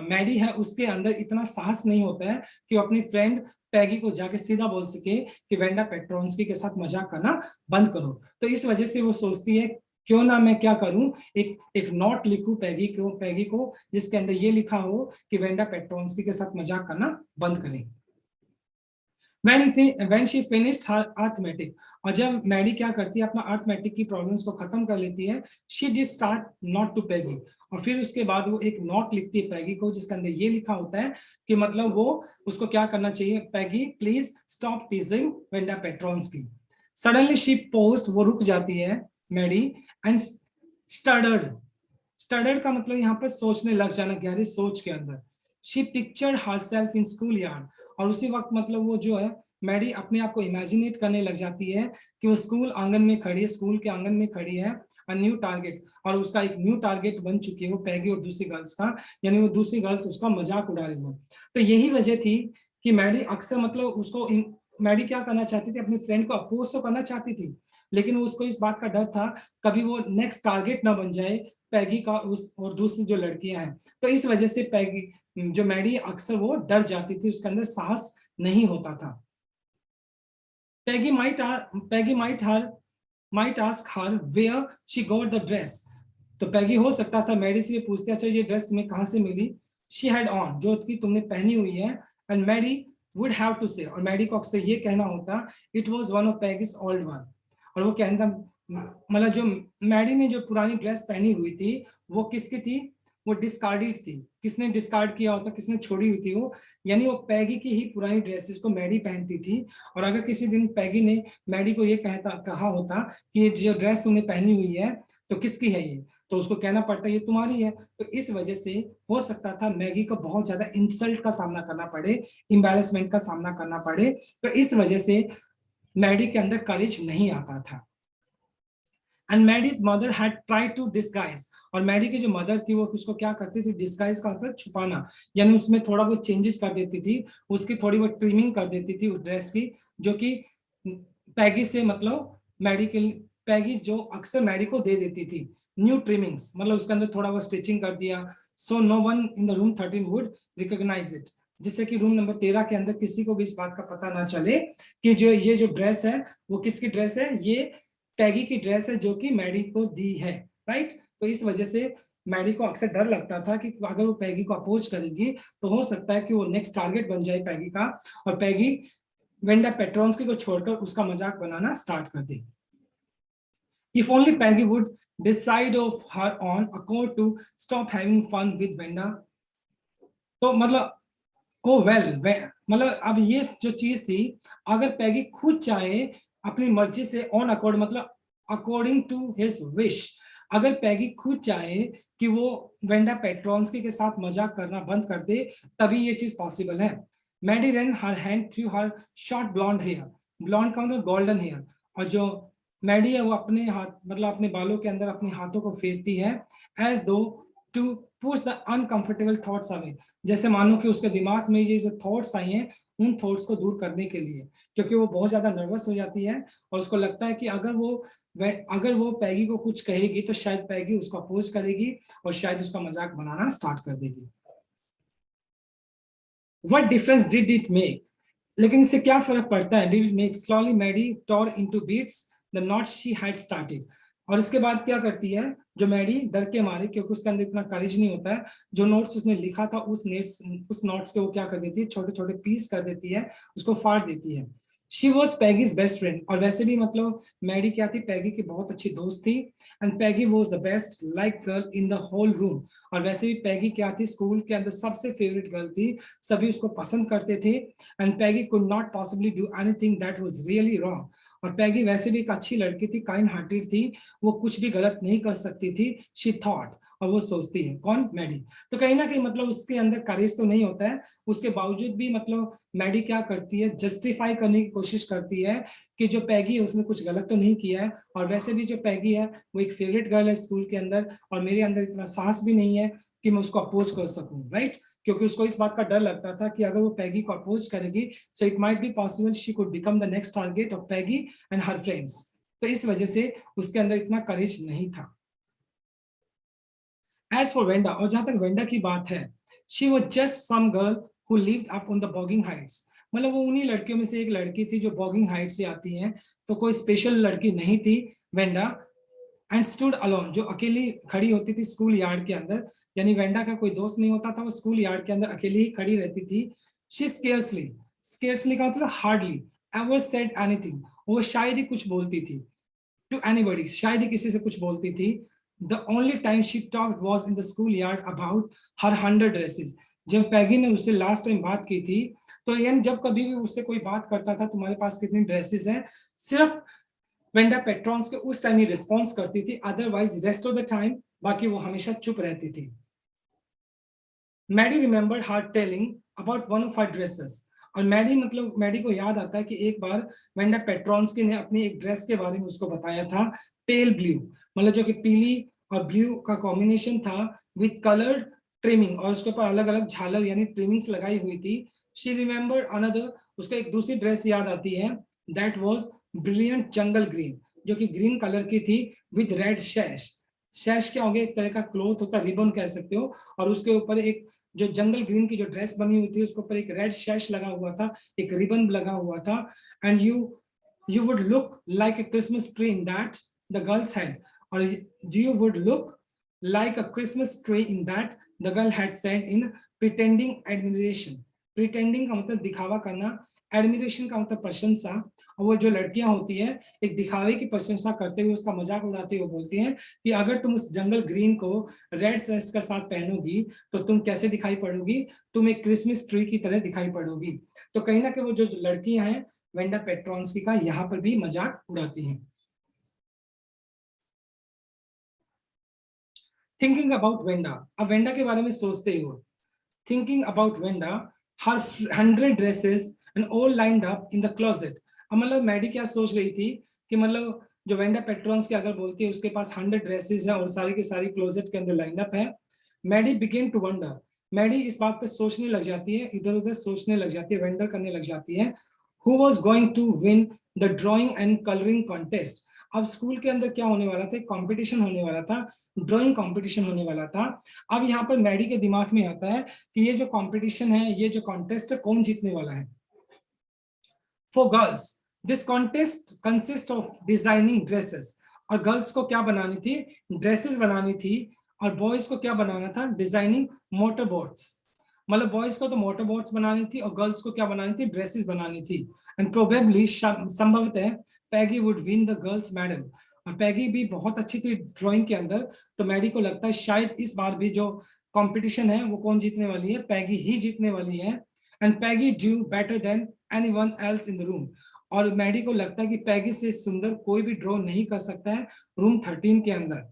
A: मैडी है उसके अंदर इतना साहस नहीं होता है कि वो अपनी फ्रेंड पैगी को जाके सीधा बोल सके कि वेंडा पेट्रोंस्की के साथ मजाक करना बंद करो, तो इस वजह से वो सोचती है क्यों ना मैं क्या करूं, एक नोट लिखूं पैगी को जिसके अंदर ये लिखा हो कि वेंडा पेट्रोंस्की के साथ मजाक करना बंद करें। when she finished her arithmetic, और जब मैडी क्या करती है अपना अर्थमेटिक की प्रॉब्लम्स को खत्म कर लेती है, she did start not to पैगी, और फिर उसके बाद वो एक नोट लिखती है पैगी को जिसके अंदर ये लिखा होता है कि मतलब वो उसको क्या करना चाहिए, Peggy please stop teasing Wanda Petronski. Suddenly she paused, वो रुक जाती है मैडी, एंड स्टडर्ड, स्टडर्ड का मतलब यहाँ पर सोचने लग जाना, गहरी सोच के अंदर। She pictured herself in school yard, और उसी वक्त मतलब वो जो है मैडी अपने आप को इमेजिनेट करने लग जाती है कि वो स्कूल आंगन में खड़ी है, स्कूल के आंगन में खड़ी है, अ न्यू टारगेट, और उसका एक न्यू टारगेट बन चुकी है वो पैगी और दूसरी गर्ल्स का, यानी वो दूसरी गर्ल्स उसका मजाक उड़ा रही है। तो यही वजह थी कि मैडी अक्सर मतलब उसको, मैडी क्या करना चाहती थी, अपनी फ्रेंड को अपोज तो करना चाहती थी, लेकिन उसको इस बात का डर था कभी वो नेक्स्ट टारगेट ना बन जाए पैगी का उस और दूसरी जो लड़कियां हैं, तो इस वजह से पैगी जो मैडी अक्सर वो डर जाती थी, उसके अंदर साहस नहीं होता था। Peggy might ask her where she got the dress, तो पैगी हो सकता था मैडी से पूछते अच्छा ये ड्रेस तुम्हें कहाँ से मिली, शी हैड ऑन, जो कि तुमने पहनी हुई है, and Maddie would have to say, और मैडी को अक्सर ये कहना होता it was one of Peggy's old one, और वो कहता मतलब जो मैडी ने जो पुरानी ड्रेस पहनी हुई थी वो किसकी थी, वो डिस्कार्डेड थी, किसने डिस्कार्ड किया होता, किसने छोड़ी हुई थी वो, यानी वो पैगी की ही पुरानी ड्रेसेस को मैडी पहनती थी, और अगर किसी दिन पैगी ने मैडी को ये कहा होता कि ये जो ड्रेस तुमने पहनी हुई है तो किसकी है ये, तो उसको कहना पड़ता है ये तुम्हारी है। तो इस वजह से हो सकता था मैगी को बहुत ज्यादा इंसल्ट का सामना करना पड़े, एम्बैरेसमेंट का सामना करना पड़े। तो इस वजह से मैडी के अंदर करेज नहीं आता था। And Maddie's mother had try to disguise, और मैडी की जो मदर थी वो उसको क्या करती थी, डिस्गाइज का मतलब छुपाना, यानी उसमें थोड़ा बहुत चेंजेस कर देती थी, उसकी थोड़ी बहुत ट्रिमिंग कर देती थी उस ड्रेस की, जो कि पैगी से मतलब मैडी के, पैगी जो अक्सर मैडी को दे देती थी न्यू ट्रिमिंग्स, मतलब उसके अंदर थोड़ा बहुत स्टिचिंग कर दिया। So no one in the room 13 would recognise it, जिससे कि रूम नंबर 13 के अंदर किसी को भी इस बात का पता ना चले कि जो ये जो ड्रेस है वो किसकी ड्रेस है, ये पैगी की ड्रेस है जो कि मैडी को दी है, राइट। तो इस वजह से मैडी को अक्सर डर लगता था कि अगर वो पैगी को अपोज करेगी तो हो सकता है कि वो नेक्स्ट टारगेट बन जाए पैगी का, और पैगी वेंडा पेट्रोन्स्की को छोड़कर उसका मजाक बनाना स्टार्ट कर दे। If only Peggy would decide of her own accord to stop having fun with Venda, तो मतलब ओ वेल मतलब अब ये जो चीज थी, अगर पैगी खुद चाहे अपनी मर्जी से, ऑन अकॉर्ड मतलब अकॉर्डिंग टू हिज विश, अगर पैगी खुद चाहे कि वो वेंडा पेट्रोन्स्की के साथ मजाक करना बंद कर दे, तभी ये चीज पॉसिबल है। Maddie ran her hand through her short blonde hair, blonde का मतलब गोल्डन हेयर, और जो मैडी है वो अपने हाथ मतलब अपने बालों के अंदर अपने हाथों को फेरती है, as though to push the uncomfortable thoughts away, जैसे मानो कि उसके दिमाग में ये जो थॉट्स आई हैं उन थॉट्स को दूर करने के लिए, क्योंकि वो बहुत ज्यादा नर्वस हो जाती है और उसको लगता है कि अगर वो पैगी को कुछ कहेगी तो शायद पैगी उसको अपोज करेगी और शायद उसका मजाक बनाना स्टार्ट कर देगी। What difference did it make? लेकिन इससे क्या फर्क पड़ता है? Did it make? Slowly Maddie tore into bits the knots she had started. और इसके बाद क्या करती है जो मैडी, डर के मारे, क्योंकि उसके अंदर इतना करेज नहीं होता है, जो नोट्स उसने लिखा था उस नोट्स के वो क्या कर देती है, छोटे छोटे पीस कर देती है, उसको फाड़ देती है। She was Peggy's best friend, और वैसे भी मतलब मैडी क्या थी, पैगी की बहुत अच्छी दोस्त थी। And Peggy was the best like girl in the whole room, और वैसे भी पैगी क्या थी, स्कूल के अंदर सबसे फेवरेट गर्ल थी, सभी उसको पसंद करते थे। And Peggy could not possibly do anything that was really wrong, और पैगी वैसे भी एक अच्छी लड़की थी, काइंड हार्टेड थी, वो कुछ भी गलत नहीं कर सकती थी। शी थॉट, और वो सोचती है, कौन, मैडी। तो कहीं ना कहीं मतलब उसके अंदर करेज तो नहीं होता है, उसके बावजूद भी मतलब मैडी क्या करती है, जस्टिफाई करने की कोशिश करती है कि जो पैगी है उसने कुछ गलत तो नहीं किया है, और वैसे भी जो पैगी है वो एक फेवरेट गर्ल है स्कूल के अंदर, और मेरे अंदर इतना साहस भी नहीं है कि मैं उसको अपोज कर सकूं, राइट। क्योंकि उसको इस बात का डर लगता था कि अगर वो पैगी को अपोज करेगी so it might be possible she could become the next target of Peggy and her friends. तो इस वजह से उसके अंदर इतना करेज नहीं था। एज फॉर वेंडा, और जहां तक वेंडा की बात है, she was just some girl who lived up on the Boggins Heights, मतलब वो उन्हीं लड़कियों में से एक लड़की थी जो बॉगिंग हाइट से आती हैं, तो कोई स्पेशल लड़की नहीं थी वेंडा। एंड स्टूड अलोन, जो अकेली खड़ी होती थी स्कूल यार्ड के अंदर, यानी वेंडा का कोई दोस्त नहीं होता था, वो स्कूल यार्ड के अंदर अकेली ही खड़ी रहती थी। शी स्केर्सली, स्केर्सली का मतलब हार्डली एवर सेड एनीथिंग, वो शायद ही कुछ बोलती थी, टू एनीबॉडी, शायद ही किसी से कुछ बोलती थी। The only time she talked was in the school yard about her 100 dresses, जब पैगी ने उससे लास्ट टाइम बात की थी, तो यानी जब कभी भी उससे कोई बात करता था तुम्हारे पास कितनी ड्रेसेस हैं, सिर्फ वेंडा पेट्रॉन्स के उस टाइम ही रिस्पॉन्स करती थी, otherwise rest of the time बाकी वो हमेशा चुप रहती थी। Maddie remembered her telling about one of her dresses, और मैडी मतलब मैडी को याद आता है कि एक बार वेंडा पेट्रॉन्स्की ने अपनी एक ड्रेस के बारे में उसको बताया था, पेल ब्लू, मतलब जो कि पीली और ब्लू का कॉम्बिनेशन था, विद कलर्ड ट्रिमिंग, और उसके ऊपर अलग अलग झालर यानी ट्रिमिंग्स लगाई हुई थी। शी रिमेंबर्ड अनदर, उसको एक दूसरी ड्रेस याद आती है, that was brilliant jungle green, जो कि ग्रीन कलर की थी, विद रेड शैश। शैश क्या हो गया, एक तरह का क्लोथ होता है, रिबन कह सकते हो, और उसके ऊपर एक जो जंगल ग्रीन की जो ड्रेस बनी हुई थी उसके ऊपर एक रेड शैश लगा हुआ था, एक रिबन लगा हुआ था। And you would look like a Christmas tree in that the girls had, और you would look like a Christmas tree in that, the girl had said in pretending admiration. Pretending का मतलब दिखावा करना, admiration का मतलब प्रशंसा, और वो जो लड़कियां होती है एक दिखावे की प्रशंसा करते हुए उसका मजाक उड़ाते हुए बोलती हैं कि अगर तुम उस जंगल ग्रीन को रेड ड्रेस के साथ पहनोगी तो तुम कैसे दिखाई पड़ोगी, तुम एक क्रिसमस ट्री की तरह दिखाई पड़ोगी। तो कहीं ना कहीं वो जो लड़कियां हैं वेंडा पेट्रॉन्स्की का यहाँ पर भी मजाक उड़ाती हैं। थिंकिंग अबाउट वेंडा, अब वेंडा के बारे में सोचते ही हो, thinking about Wanda, her 100 dresses and all lined up in the closet. अब मतलब मैडी क्या सोच रही थी कि मतलब जो वेंडा पेट्रॉन्स की अगर बोलती है उसके पास 100 ड्रेसेस हैं और सारी की सारी क्लोजेट के अंदर लाइन अप है। Maddie begin to wonder, Maddie इस बात पे सोचने लग जाती है, इधर उधर सोचने लग जाती है, वेंडर करने लग जाती है, who was going to win the drawing and colouring contest. अब स्कूल के अंदर क्या होने वाला था, कंपटीशन होने वाला था, ड्राइंग कंपटीशन होने वाला था। अब यहाँ पर मैडी के दिमाग में आता है कि ये जो कंपटीशन है, ये जो कॉन्टेस्ट है, कौन जीतने वाला है। For girls this contest consist of designing dresses, और गर्ल्स को क्या बनानी थी, ड्रेसेस बनानी थी, और बॉयज को क्या बनाना था, डिजाइनिंग मोटर बोट्स। मतलब बॉयज को तो मोटर बोट्स बनानी थी और गर्ल्स को क्या बनानी थी, ड्रेसेस बनानी थी। एंड प्रोबेबली संभवतः Peggy would win the girls medal, और पैगी भी बहुत अच्छी थी ड्राइंग के अंदर, तो मैडी को लगता है शायद इस बार भी जो कंपटीशन है वो कौन जीतने वाली है, पैगी ही जीतने वाली है। And Peggy due better than anyone else in the room, और मैडी को लगता है कि पैगी से सुंदर कोई भी ड्रॉ नहीं कर सकता है रूम 13 के अंदर।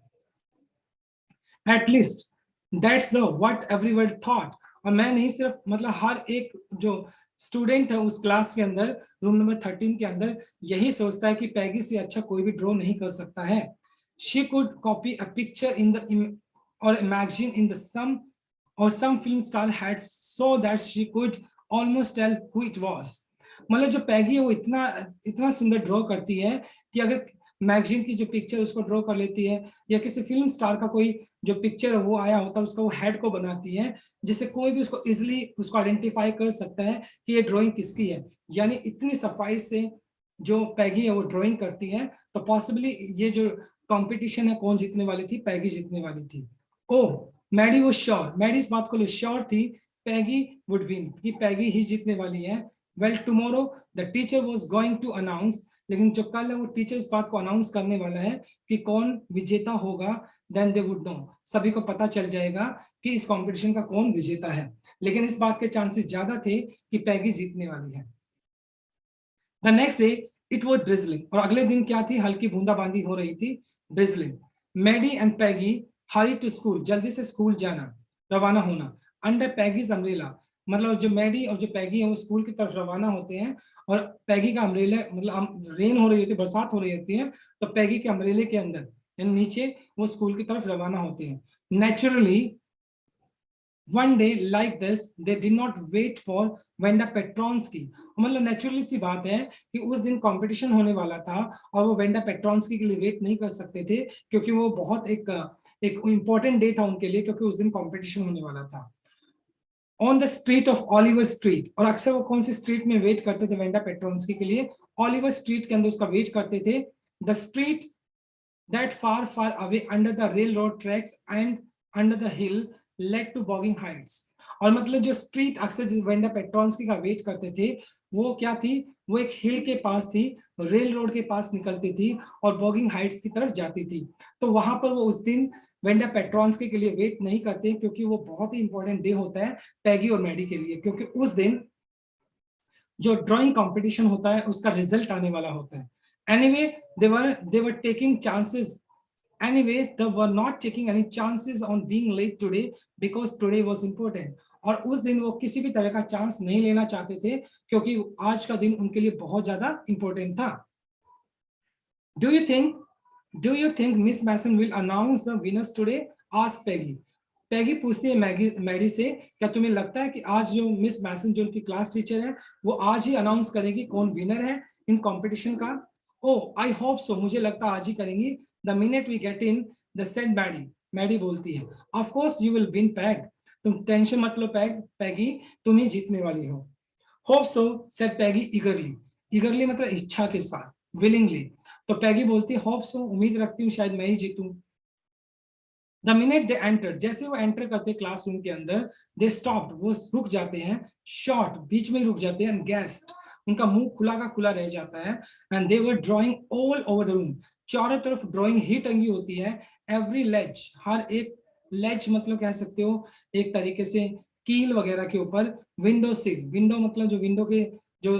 A: At least that's the what everyone thought, और मैं नहीं सिर्फ मतलब हर एक जो स्टूडेंट है उस क्लास के अंदर, रूम नंबर 13 के अंदर, यही सोचता है कि पैगी से अच्छा कोई भी ड्रॉ नहीं कर सकता है। She could copy a picture in the or magazine in the sum, or some film star had so that she could almost tell who it was। मतलब जो पैगी है वो इतना इतना सुंदर ड्रॉ करती है कि अगर मैगजीन की जो पिक्चर उसको ड्रॉ कर लेती है, या किसी फिल्म स्टार का कोई जो पिक्चर है वो आया होता है उसका वो हेड को बनाती है, जिससे कोई भी उसको इजिली उसको आइडेंटिफाई कर सकता है कि ये ड्राइंग किसकी है। यानी इतनी सफाई से जो पैगी है वो ड्राइंग करती है, तो पॉसिबली ये जो कंपटीशन है कौन जीतने वाली थी, पैगी जीतने वाली थी। ओ मैडी वो श्योर, मैडी इस बात को लिए श्योर थी पैगी वुड विन, कि पैगी ही जीतने वाली है। Well tomorrow the teacher was going to announce, लेकिन जो कल है वो टीचर इस बात को अनाउंस करने वाला है कि कौन विजेता होगा। देन दे वुड नो, सभी को पता चल जाएगा कि इस कंपटीशन का कौन विजेता है, लेकिन इस बात के चांसेस ज्यादा थे कि पैगी जीतने वाली है। The next day it was drizzling, और अगले दिन क्या थी, हल्की बूंदाबांदी हो रही थी, drizzling. Maddie and Peggy hurry to school, जल्दी से स्कूल जाना, रवाना होना, अंडर पैगीज अम्ब्रेला। मतलब जो मैडी और जो पैगी है वो स्कूल की तरफ रवाना होते हैं, और पैगी का अम्ब्रेला मतलब रेन हो रही होती है, बरसात हो रही होती है, तो पैगी के अम्ब्रेले के अंदर यानी नीचे वो स्कूल की तरफ रवाना होते हैं। Naturally one day like this they did not wait for Wenda Petronski, मतलब नेचुरली सी बात है कि उस दिन कंपटीशन होने वाला था और वो वेंडा पेट्रॉन्स्की के लिए वेट नहीं कर सकते थे, क्योंकि वो बहुत एक इंपॉर्टेंट डे था उनके लिए, क्योंकि उस दिन कंपटीशन होने वाला था। On the street of Oliver street, और अक्सर वो कौन सी स्ट्रीट में वेट करते थे वेंडा पेट्रॉन्स्की के लिए, ऑलिवर स्ट्रीट के अंदर उसका वेट करते थे। The street that far away under the railroad tracks and under the hill led to Bogging Heights। और मतलब जो स्ट्रीट अक्सर जिस वेंडा पेट्रॉन्स्की का वेट करते थे वो क्या थी, वो एक हिल के पास थी, रेल रोड के पास निकलती थी और बॉगिंग हाइट्स की तरफ जाती थी। तो वहां पर वो उस दिन वेंडा पेट्रॉन्स्की के लिए वेट नहीं करते, क्योंकि वो बहुत ही इंपॉर्टेंट डे होता है पैगी और मैडी के लिए, क्योंकि उस दिन जो ड्राइंग कंपटीशन होता है उसका रिजल्ट आने वाला होता है। Anyway, they were taking chances. Anyway, they were not taking any chances on being late today because today was important। और उस दिन वो किसी भी तरह का चांस नहीं लेना चाहते थे, क्योंकि आज का दिन उनके लिए बहुत ज्यादा इंपॉर्टेंट था। Do you think Miss Mason will announce the winners today? Ask Peggy। पैगी पूछती है मैडी से, क्या तुम्हें लगता है कि आज जो मिस मैसन जो उनकी क्लास टीचर है वो आज ही अनाउंस करेगी कौन विनर है इन कंपटीशन का। ओ आई होप सो, मुझे लगता है आज ही करेंगी। The minute we get in the said Maddie, Maddie बोलती है of course you will win Peg, तुम टेंशन मत लो पैगी, तुम ही जीतने वाली हो। होप सो सेड पैगी ईगरली, ईगरली मतलब इच्छा के साथ, विलिंगली। तो पैगी बोलती है होप सो, उम्मीद रखती हूँ शायद मैं ही जीतूं। द मिनट दे एंटर, जैसे वो एंटर करते क्लासरूम के अंदर, दे स्टॉप्ड, वो रुक जाते हैं, शॉर्ट बीच में रुक जाते हैं, गेस्ट उनका मुंह खुला का खुला रह जाता है। And they were drawing all over the room, चारों तरफ ड्राइंग ही टंगी होती है। एवरी लेज, हर एक लेज मतलब कह सकते हो एक तरीके से कील वगैरह के ऊपर। विंडो सिल, विंडो मतलब जो विंडो के जो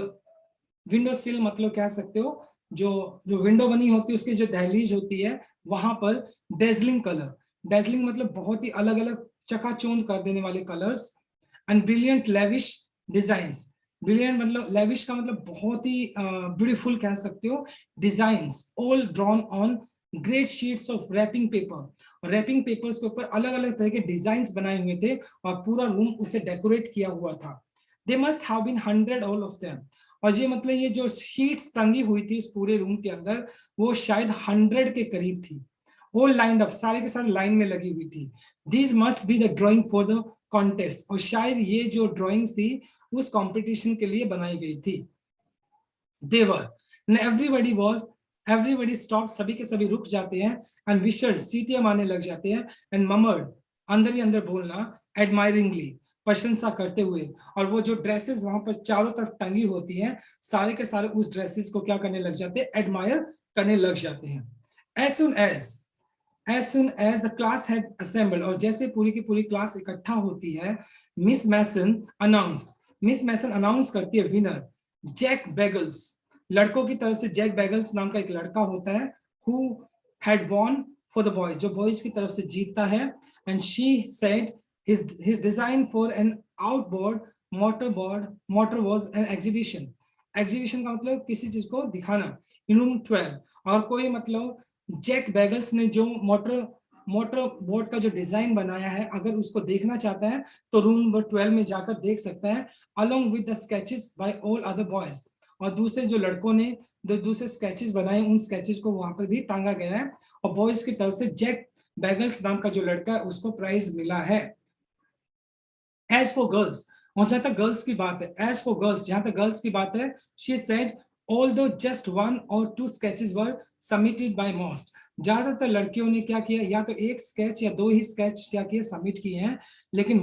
A: विंडो सिल मतलब कह सकते हो जो जो विंडो बनी होती है उसकी जो दहलीज होती है वहां पर डेजलिंग कलर, dazzling मतलब बहुत ही अलग अलग चकाचौंध कर देने वाले colours, and brilliant lavish designs. Brilliant मतलब लेविश का मतलब बहुत ही ब्यूटीफुल कह सकते हो, designs all drawn on great sheets of wrapping paper. Wrapping papers के ऊपर अलग अलग तरह के डिजाइन्स बनाए हुए थे और पूरा रूम उसे डेकोरेट किया हुआ था। They must have been 100 all of them. और ये मतलब ये जो शीट्स टंगी हुई थी उस पूरे रूम के अंदर, वो शायद 100 के करीब थी। ऑल लाइंड अप, सारे के सारे लाइन में लगी हुई थी। This must be the drawing for the contest, और शायद ये जो ड्राइंग्स थी उस कंपटीशन के लिए बनाई गई थी। देवर एवरीबडी वॉज, एवरीबडी स्टॉप, सभी के सभी रुक जाते हैं, एंड विशर्ड, सीटियां मारने लग जाते हैं, एंड ममर्ड, अंदर ही अंदर बोलना, एडमायरिंगली, प्रशंसा करते हुए। और वो जो ड्रेसेस वहां पर चारों तरफ टंगी होती हैं, सारे के सारे उस ड्रेसेस को क्या करने लग जाते हैं, एडमायर करने लग जाते हैं। As soon as the class had assembled, और जैसे पूरी की पूरी क्लास इकट्ठा होती है, Miss Mason announced, Miss Mason announce करती है विनर जैक बैगल्स। लड़कों की तरफ से जैक बैगल्स नाम का एक लड़का होता है, who had won for the boys, जो बॉयज की तरफ से जीतता है। and she said his design for an outboard motor was an exhibition। Exhibition का मतलब किसी चीज को दिखाना। इन रूम 12, और कोई मतलब जैक बैगल्स ने जो मोटर बोर्ड का जो डिजाइन बनाया है, अगर उसको देखना चाहता है तो रूम नंबर 12 में जाकर देख सकता है, along with the sketches by all other boys. और दूसरे जो लड़कों ने जो दूसरे स्केचेस बनाए, उन स्केचेस को वहां पर भी टांगा गया है, और बॉयज की तरफ से जैक बैगल्स नाम का जो लड़का है उसको प्राइज मिला है। एज फॉर गर्ल्स, और जहां तक गर्ल्स की बात है, एज फॉर गर्ल्स, जहां तक गर्ल्स की बात है, she said although just 1 or 2 sketches were submitted by most। ज्यादातर लड़कियों ने क्या किया, या तो एक स्केच या दो ही स्केच क्या किए, सबमिट किए हैं, लेकिन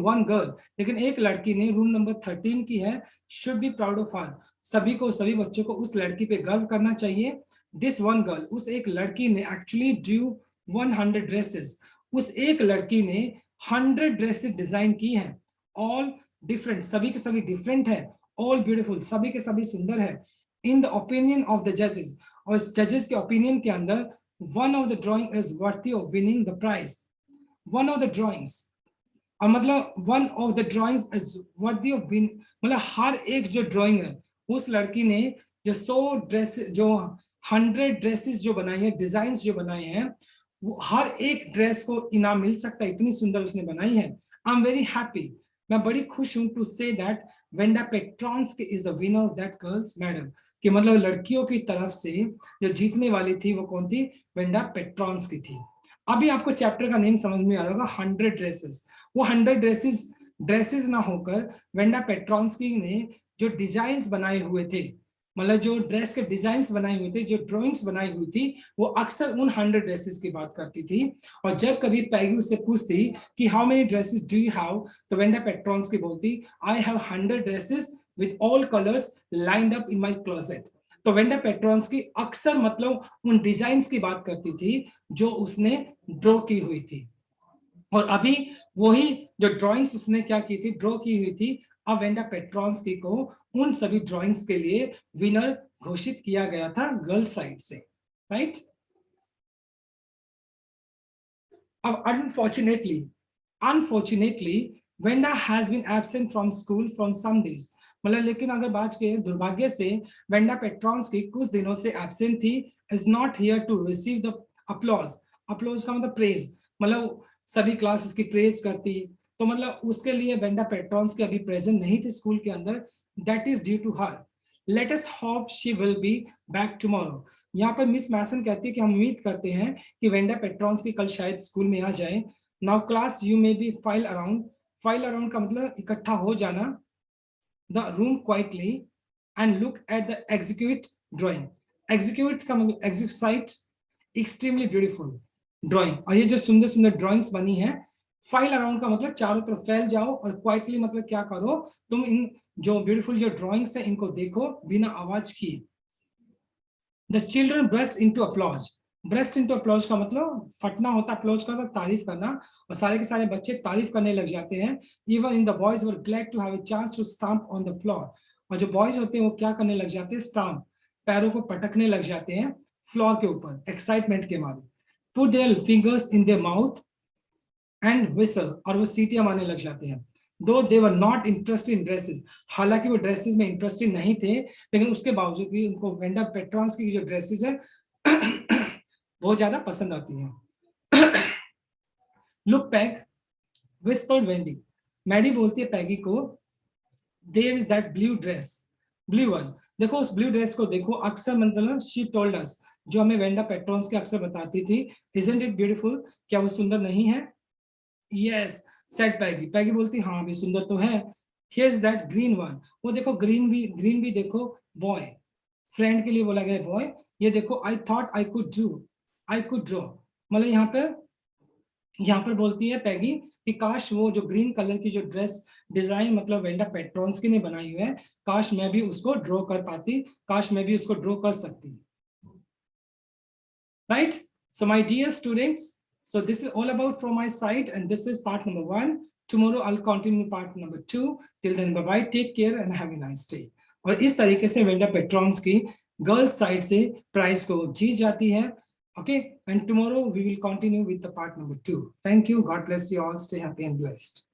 A: लेकिन एक लड़की ने रूम नंबर 13 की है, should be proud of her, सभी को, सभी बच्चों को उस लड़की पे गर्व करना चाहिए। दिस वन गर्ल, उस एक लड़की ने एक्चुअली ड्यू 100 ड्रेसेस, उस एक लड़की ने 100 ड्रेसेस डिजाइन की हैं, ऑल डिफरेंट, सभी के सभी डिफरेंट है, ऑल ब्यूटीफुल, सभी के सभी सुंदर है। In the opinion of the जजेस, और जजेस के ओपिनियन के अंदर, one of the drawing is worthy of winning the prize. One of the drawings, और मतलब one of the drawings is worthy of win, मतलब हर एक जो ड्राइंग है, उस लड़की ने जो 100 ड्रेस, जो 100 ड्रेसेस जो बनाई है, डिजाइन जो बनाए हैं, वो हर एक ड्रेस को इनाम मिल सकता है, इतनी सुंदर उसने बनाई है। आई एम वेरी हैप्पी, मैं बड़ी खुश हूं to say that Wenda Petronski is the winner of that girls medal, कि मतलब लड़कियों की तरफ से जो जीतने वाली थी वो कौन थी, वेंडा पेट्रॉन्स्की थी। अभी आपको चैप्टर का नेम समझ में आ रहा होगा, 100 ड्रेसेस। वो 100 ड्रेसेस ना होकर वेंडा पेट्रॉन्स्की ने जो डिजाइन्स बनाए हुए थे, मतलब जो ड्रेस के डिजाइन्स बनाए हुए थे, जो ड्राइंग्स बनाई हुई थी, वो अक्सर उन 100 ड्रेसेस की बात करती थी। और जब कभी पैगी उससे पूछती कि how many dresses do you have, तो वेंडा पेट्रॉन्स्की बोलती, I have 100 dresses with all colours lined up in my closet. तो वेंडा पेट्रॉन्स्की अक्सर मतलब उन डिजाइन्स की बात करती थी जो उसने ड्रॉ की हुई थी। और अभी वही जो ड्राइंग्स उसने क्या की थी, ड्रॉ की हुई थी, अब वेंडा पेट्रॉन्स्की को उन सभी ड्राइंग्स के लिए विनर घोषित किया गया था गर्ल साइड से, राइट। अब unfortunately Wanda has been absent from school from some days, मतलब लेकिन अगर बात करें दुर्भाग्य से, वेंडा पेट्रॉन्स्की कुछ दिनों से एब्सेंट थी, is not here to receive the applause. Applause का मतलब प्रेज, मतलब सभी क्लास उसकी प्रेज करती, तो मतलब उसके लिए वेंडा पेट्रॉन्स्की अभी प्रेजेंट नहीं थी स्कूल के अंदर, that is due to her. Let us hope she will be back tomorrow. यहाँ पर मिस मैसन कहती है कि हम उम्मीद करते हैं कि वेंडा पेट्रॉन्स्की कल शायद स्कूल में आ जाए। Now class you may be file around, file around का मतलब इकट्ठा हो जाना, the room quietly and look at the execute drawing. Execute का मतलब एग्जीक्यूट, एक्सट्रीमली ब्यूटीफुल ड्राइंग, और ये जो सुंदर सुंदर ड्राइंग्स बनी है। फाइल अराउंड का मतलब चारों तरफ फैल जाओ, और क्वाइटली मतलब क्या करो, तुम इन जो ब्यूटीफुल जो ड्राइंग्स है इनको देखो बिना आवाज किए। The children burst into applause, burst into applause का मतलब फटना होता है, अपलॉज का मतलब तारीफ करना, और सारे के सारे बच्चे तारीफ करने लग जाते हैं। Even in the boys were glad to have a chance to stamp on the floor, और जो बॉयज होते हैं वो क्या करने लग जाते हैं, स्टैम्प, पैरों को पटकने लग जाते हैं फ्लोर के ऊपर एक्साइटमेंट के मारे। Put their fingers in their mouth, and whistle, और वो सीटियां मारने लग जाते हैं। Though they were not interested in dresses, हालांकि वो ड्रेसेस में इंटरेस्टेड नहीं थे, लेकिन उसके बावजूद भी उनको वेंडा पेट्रॉन्स की जो ड्रेसेस है बहुत ज्यादा पसंद आती हैं। Look Peg, whispered Wendy, Maddie बोलती है पैगी को, there is that blue dress, blue one, देखो उस ब्लू ड्रेस को देखो, अक्सर मतलब शी टोल्ड अस, जो हमें वेंडा पेट्रॉन्स के अक्सर बताती थी, इजंट इट ब्यूटीफुल, क्या वो सुंदर नहीं है? यस, सेड पैगी, पैगी बोलती हाँ भी सुंदर तो है। हियर्स दैट ग्रीन वन, वो देखो ग्रीन भी देखो, बॉय, फ्रेंड के लिए बोला गया बॉय। ये देखो, I thought I could draw, मतलब यहाँ पर बोलती है पैगी कि काश वो जो ग्रीन कलर की जो ड्रेस डिजाइन मतलब वेंडा पेट्रॉन्स की ने बनाई हुई है, काश मैं भी उसको ड्रॉ कर पाती, काश मैं भी उसको ड्रॉ कर सकती। Right, so my dear students, so this is all about from my side, and this is part number 1. Tomorrow I'll continue part number 2. Till then, bye bye, take care and have a nice day. और इस तरीके से Wanda पेट्रॉन्स की girls side से price को जीत जाती है। Okay, and tomorrow we will continue with the part number 2. Thank you. God bless you all. Stay happy and blessed.